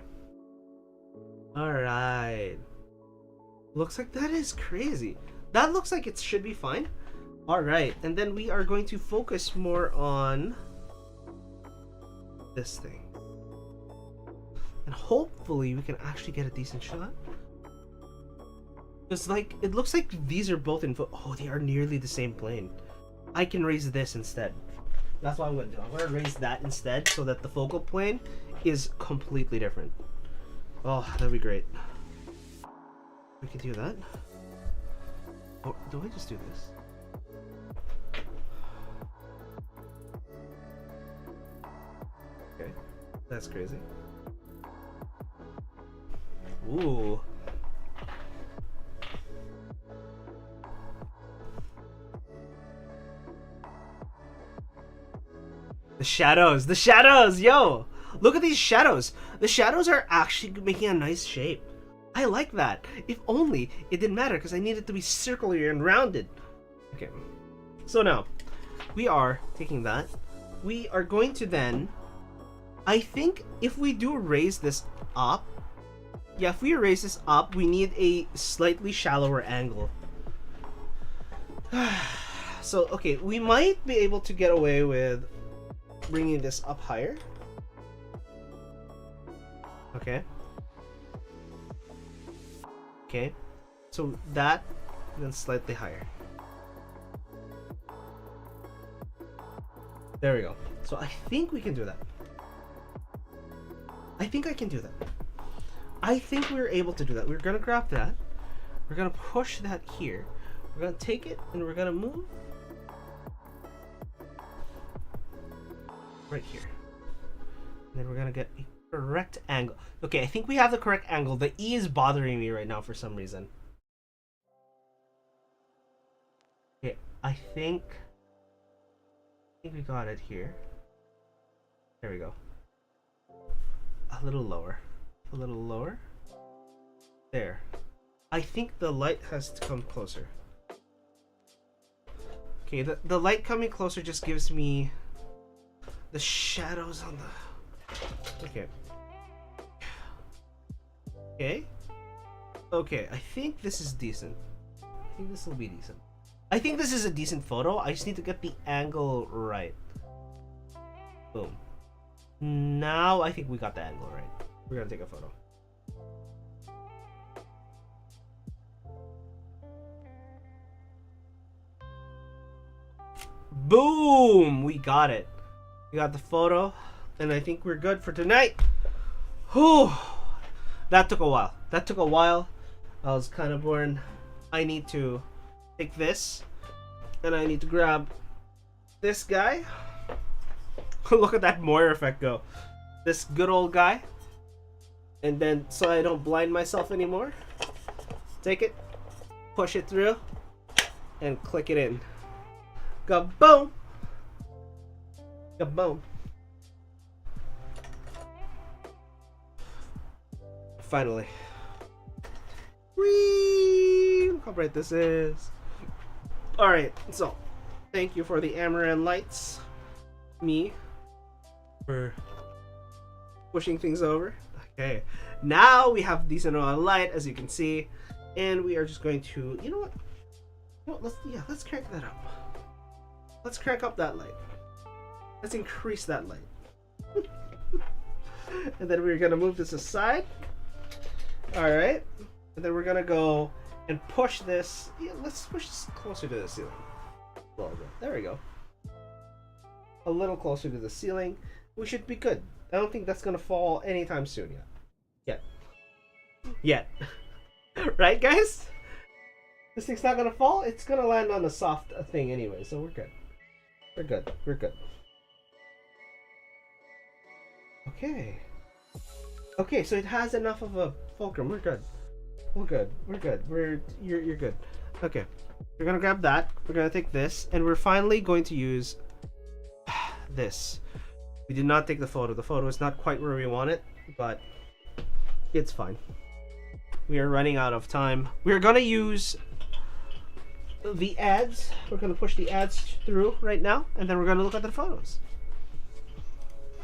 Alright. Looks like that is crazy. That looks like it should be fine. Alright, and then we are going to focus more on this thing. And hopefully we can actually get a decent shot. Because like, it looks like these are both in oh, they are nearly the same plane. I can raise this instead. That's what I'm going to do. I'm going to raise that instead so that the focal plane is completely different. Oh, that'd be great. We can do that. Or do I just do this? Okay, that's crazy. Ooh. The shadows, yo! Look at these shadows. The shadows are actually making a nice shape. I like that. If only it didn't matter because I need it to be circular and rounded. Okay, so now we are taking that. We are going to then, I think if we do raise this up, yeah, if we raise this up, we need a slightly shallower angle. So, okay, we might be able to get away with bringing this up higher. Okay. Okay. So that, and then slightly higher. There we go. So I think we can do that. I think I can do that. I think we're able to do that. We're gonna grab that. We're gonna push that here. We're gonna take it and we're gonna move right here. And then we're gonna get a correct angle. Okay, I think we have the correct angle. The E is bothering me right now for some reason. Okay, I think we got it here. There we go. A little lower. A little lower. There. I think the light has to come closer. Okay, the light coming closer just gives me the shadows on the... Okay. Okay. Okay, I think this is decent. I think this will be decent. I think this is a decent photo. I just need to get the angle right. Boom. Now I think we got the angle right. We're gonna take a photo. Boom! We got it. We got the photo, and I think we're good for tonight. Whew! That took a while. That took a while. I was kind of bored. I need to take this, and I need to grab this guy. Look at that Moira effect go. This good old guy. And then, so I don't blind myself anymore, take it, push it through, and click it in. Kaboom! Kaboom! Finally. Whee! Look how bright this is. Alright, so, thank you for the Amaran lights. Me. For pushing things over. Okay, now we have decent amount of light, as you can see, and we are just going to, you know what, let's crank that up. Let's crank up that light. Let's increase that light. And then we're gonna move this aside. All right, and then we're gonna go and push this. Yeah, let's push this closer to the ceiling. A little bit. There we go. A little closer to the ceiling. We should be good. I don't think that's gonna fall anytime soon yet. Right, guys? This thing's not gonna fall. It's gonna land on a soft thing anyway, so we're good. We're good. We're good. Okay. Okay, so it has enough of a fulcrum. We're good. We're good. We're good. You're good. Okay. We're gonna grab that. We're gonna take this, and we're finally going to use this. We did not take the photo. The photo is not quite where we want it, but it's fine. We are running out of time. We're gonna use the ads. We're gonna push the ads through right now, and then we're gonna look at the photos.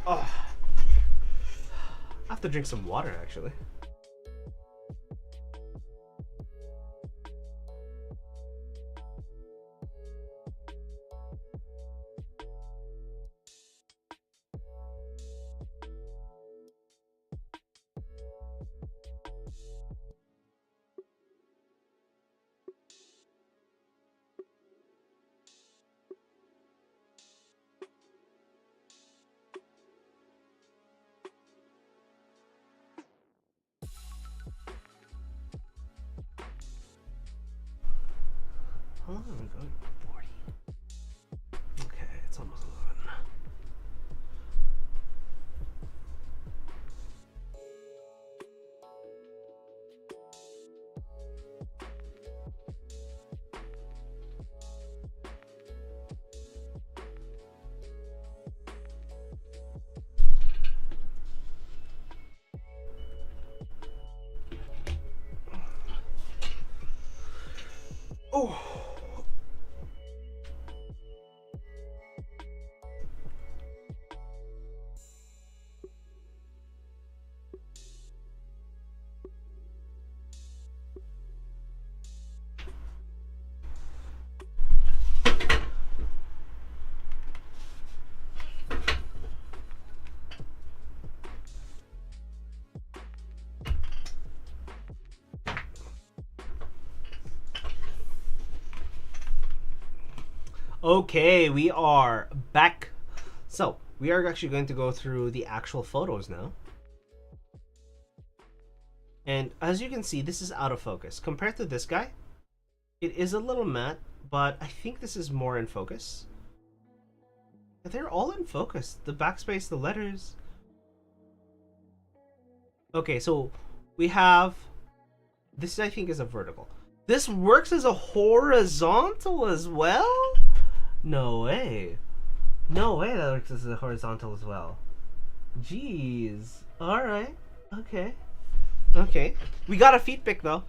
Oh, I have to drink some water actually. How long are we going? 40. Okay, it's almost 11. Oh. Okay, we are back. So, we are actually going to go through the actual photos now. And as you can see, this is out of focus. Compared to this guy, it is a little matte, but I think this is more in focus. They're all in focus. The backspace, the letters. Okay, so we have... This, I think, is a vertical. This works as a horizontal as well? No way. No way that works as a horizontal as well. Jeez. Alright. Okay. Okay. We got a feet pick though.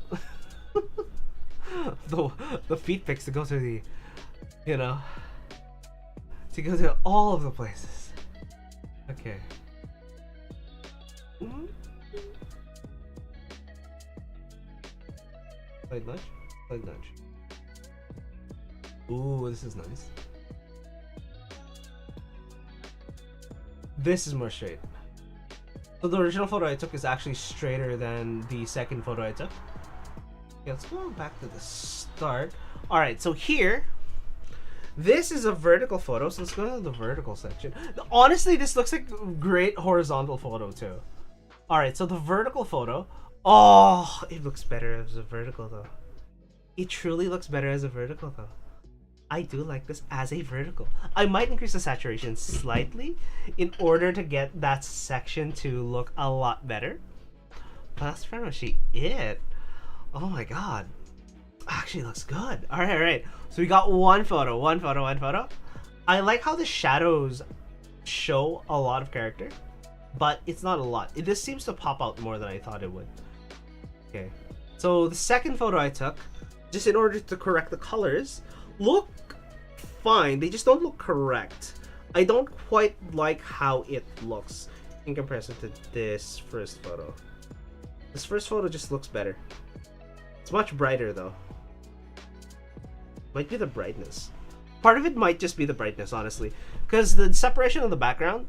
the feet picks to go to the, you know, to go to all of the places. Okay. Slight nudge. Slight nudge. Ooh, this is nice. This is more straight. So the original photo I took is actually straighter than the second photo I took. Okay, let's go back to the start. Alright, so here, this is a vertical photo, so let's go to the vertical section. Honestly, this looks like a great horizontal photo too. Alright, so the vertical photo, oh, it looks better as a vertical though. It truly looks better as a vertical though. I do like this as a vertical. I might increase the saturation slightly in order to get that section to look a lot better. But that's pretty much it. Oh my god. Actually looks good. Alright. So we got one photo. I like how the shadows show a lot of character, but it's not a lot. This seems to pop out more than I thought it would. Okay. So the second photo I took, just in order to correct the colors, look fine. They just don't look correct. I don't quite like how it looks in comparison to this first photo. This first photo just looks better. It's much brighter though. Might be the brightness. Part of it might just be the brightness, honestly. Because the separation of the background,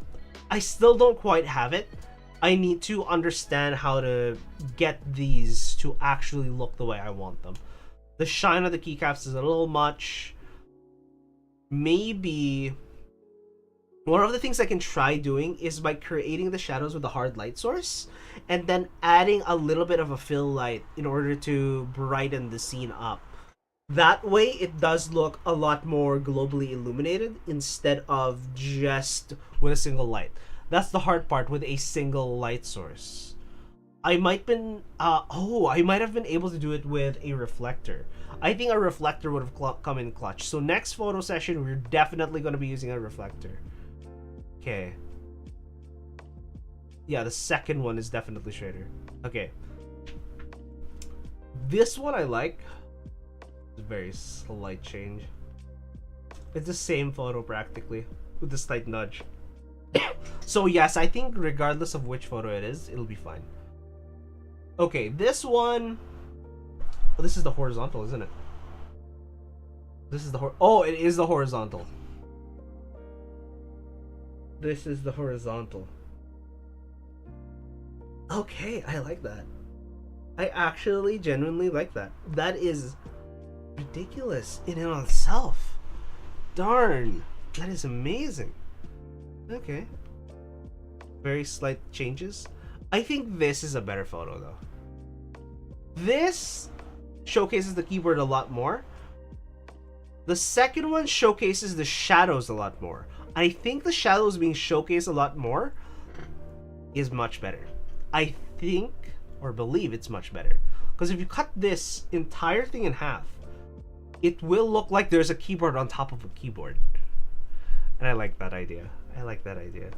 I still don't quite have it. I need to understand how to get these to actually look the way I want them. The shine of the keycaps is a little much. Maybe one of the things I can try doing is by creating the shadows with a hard light source and then adding a little bit of a fill light in order to brighten the scene up. That way it does look a lot more globally illuminated instead of just with a single light. That's the hard part with a single light source. I might been I might have been able to do it with a reflector. I think a reflector would have come in clutch. So next photo session, we're definitely going to be using a reflector. Okay. Yeah, the second one is definitely straighter. Okay. This one I like. It's a very slight change. It's the same photo practically, with a slight nudge. So yes, I think regardless of which photo it is, it'll be fine. Okay, this one... Oh, this is the horizontal, isn't it? This is the oh, it is the horizontal. This is the horizontal. Okay, I like that. I actually genuinely like that. That is ridiculous in and of itself. Darn, that is amazing. Okay. Very slight changes. I think this is a better photo though. This showcases the keyboard a lot more. The second one showcases the shadows a lot more. I think the shadows being showcased a lot more is much better. I think or believe it's much better. Because if you cut this entire thing in half, it will look like there's a keyboard on top of a keyboard. And I like that idea. I like that idea.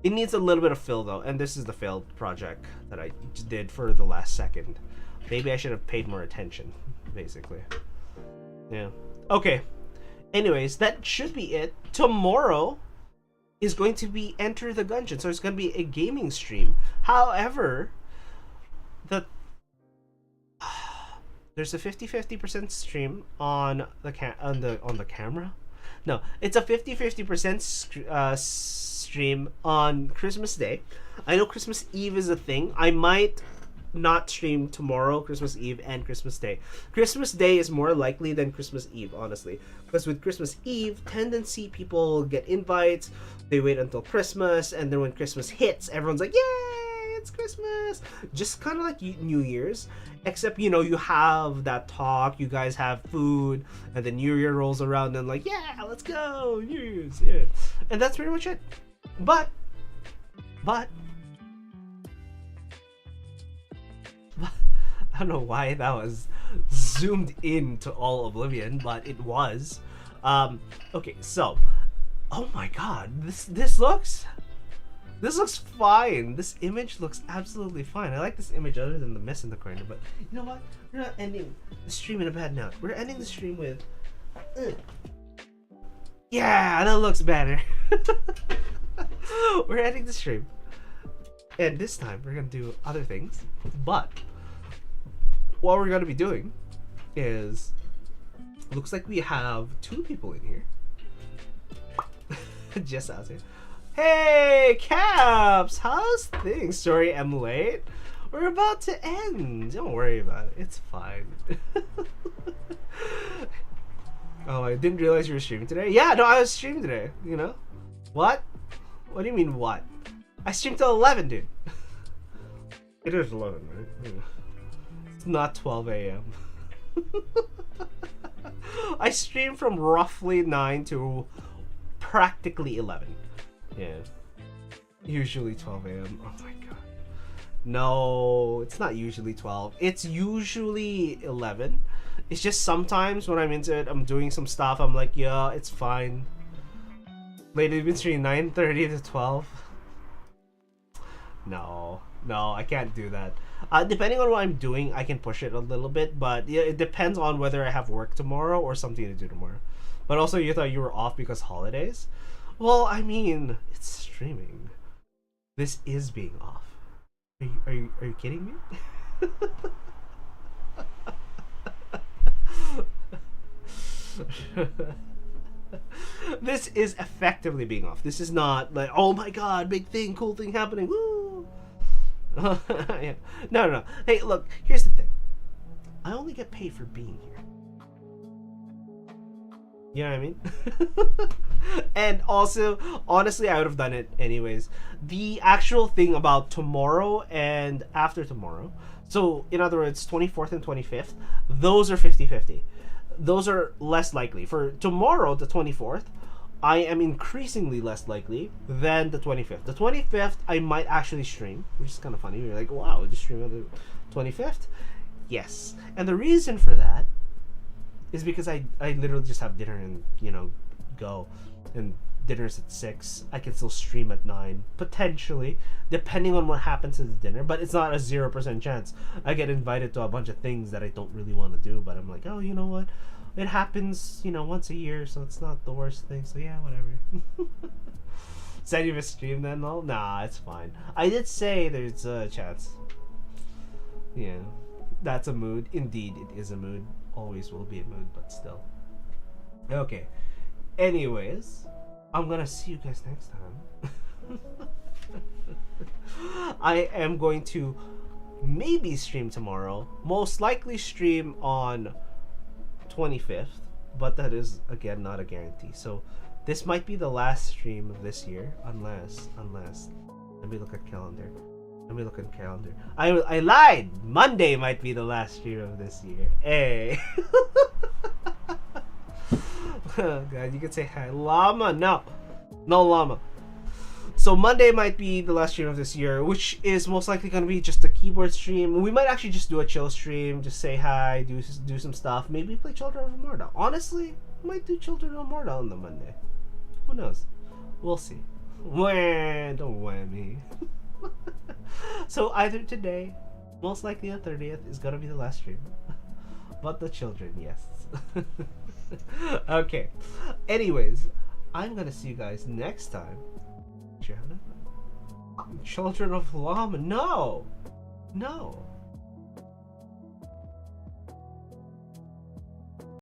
It needs a little bit of fill though, and this is the failed project that I did for the last second. Maybe I should have paid more attention, basically. Yeah. Okay. Anyways, that should be it. Tomorrow is going to be Enter the Gungeon, so it's going to be a gaming stream. However, there's a 50-50% stream on the on the camera. No, it's a 50-50% stream on Christmas Day. I know Christmas Eve is a thing. I might not stream tomorrow, Christmas Eve, and Christmas Day. Christmas Day is more likely than Christmas Eve, honestly. Because with Christmas Eve, tendency people get invites, they wait until Christmas, and then when Christmas hits, everyone's like, yay, it's Christmas! Just kind of like New Year's. Except, you know, you have that talk, you guys have food, and then New Year rolls around and like, yeah, let's go, New Year's, yeah. And that's pretty much it. But, I don't know why that was zoomed in to all Oblivion, but it was. Okay, so, oh my god, this looks fine. This image looks absolutely fine. I like this image other than the mess in the corner, but you know what? We're not ending the stream in a bad note. We're ending the stream with, yeah, that looks better. We're ending the stream. And this time we're gonna do other things, but what we're gonna be doing is, looks like we have 2 people in here. Just out here. Hey, Caps! How's things? Sorry I'm late. We're about to end. Don't worry about it. It's fine. Oh, I didn't realize you were streaming today. Yeah, no, I was streaming today. You know? What? What do you mean, what? I streamed till 11, dude. It is 11, right? Yeah. It's not 12 a.m. I stream from roughly 9 to practically 11. Yeah. Usually 12 a.m. Oh my god. No, it's not usually 12. It's usually 11. It's just sometimes when I'm into it, I'm doing some stuff, I'm like, yeah, it's fine. Lately between 9:30 to 12. No, I can't do that. Depending on what I'm doing, I can push it a little bit, but yeah, it depends on whether I have work tomorrow or something to do tomorrow. But also, you thought you were off because holidays? Well, I mean, it's streaming. This is being off. Are you kidding me? This is effectively being off. This is not like, oh my god, big thing, cool thing happening, woo! Yeah. No. Hey, look, here's the thing. I only get paid for being here. You know what I mean? And also, honestly, I would have done it anyways. The actual thing about tomorrow and after tomorrow, so in other words, 24th and 25th, those are 50-50. Those are less likely. For tomorrow, the 24th, I am increasingly less likely than the 25th. The 25th, I might actually stream, which is kind of funny. You're like, wow, just stream on the 25th? Yes. And the reason for that is because I literally just have dinner and, go. And dinner's at 6. I can still stream at 9, potentially, depending on what happens at the dinner. But it's not a 0% chance. I get invited to a bunch of things that I don't really want to do, but I'm like, oh, you know what? It happens, once a year, so it's not the worst thing. So yeah, whatever. Send you a stream then? No, nah, it's fine. I did say there's a chance. Yeah, that's a mood. Indeed, it is a mood. Always will be a mood, but still. Okay. Anyways, I'm gonna see you guys next time. I am going to maybe stream tomorrow. Most likely stream on 25th, but that is again not a guarantee. So this might be the last stream of this year, unless let me look at calendar. I lied. Monday might be the last stream of this year. Hey. God, you could say hi, llama. No llama. So Monday might be the last stream of this year, which is most likely going to be just a keyboard stream. We might actually just do a chill stream, just say hi, do some stuff, maybe play Children of Morta. Honestly, might do Children of Morta on the Monday. Who knows? We'll see. Don't wham me. So either today, most likely the 30th, is going to be the last stream. But the children, yes. Okay. Anyways, I'm going to see you guys next time. Children of Llama. No.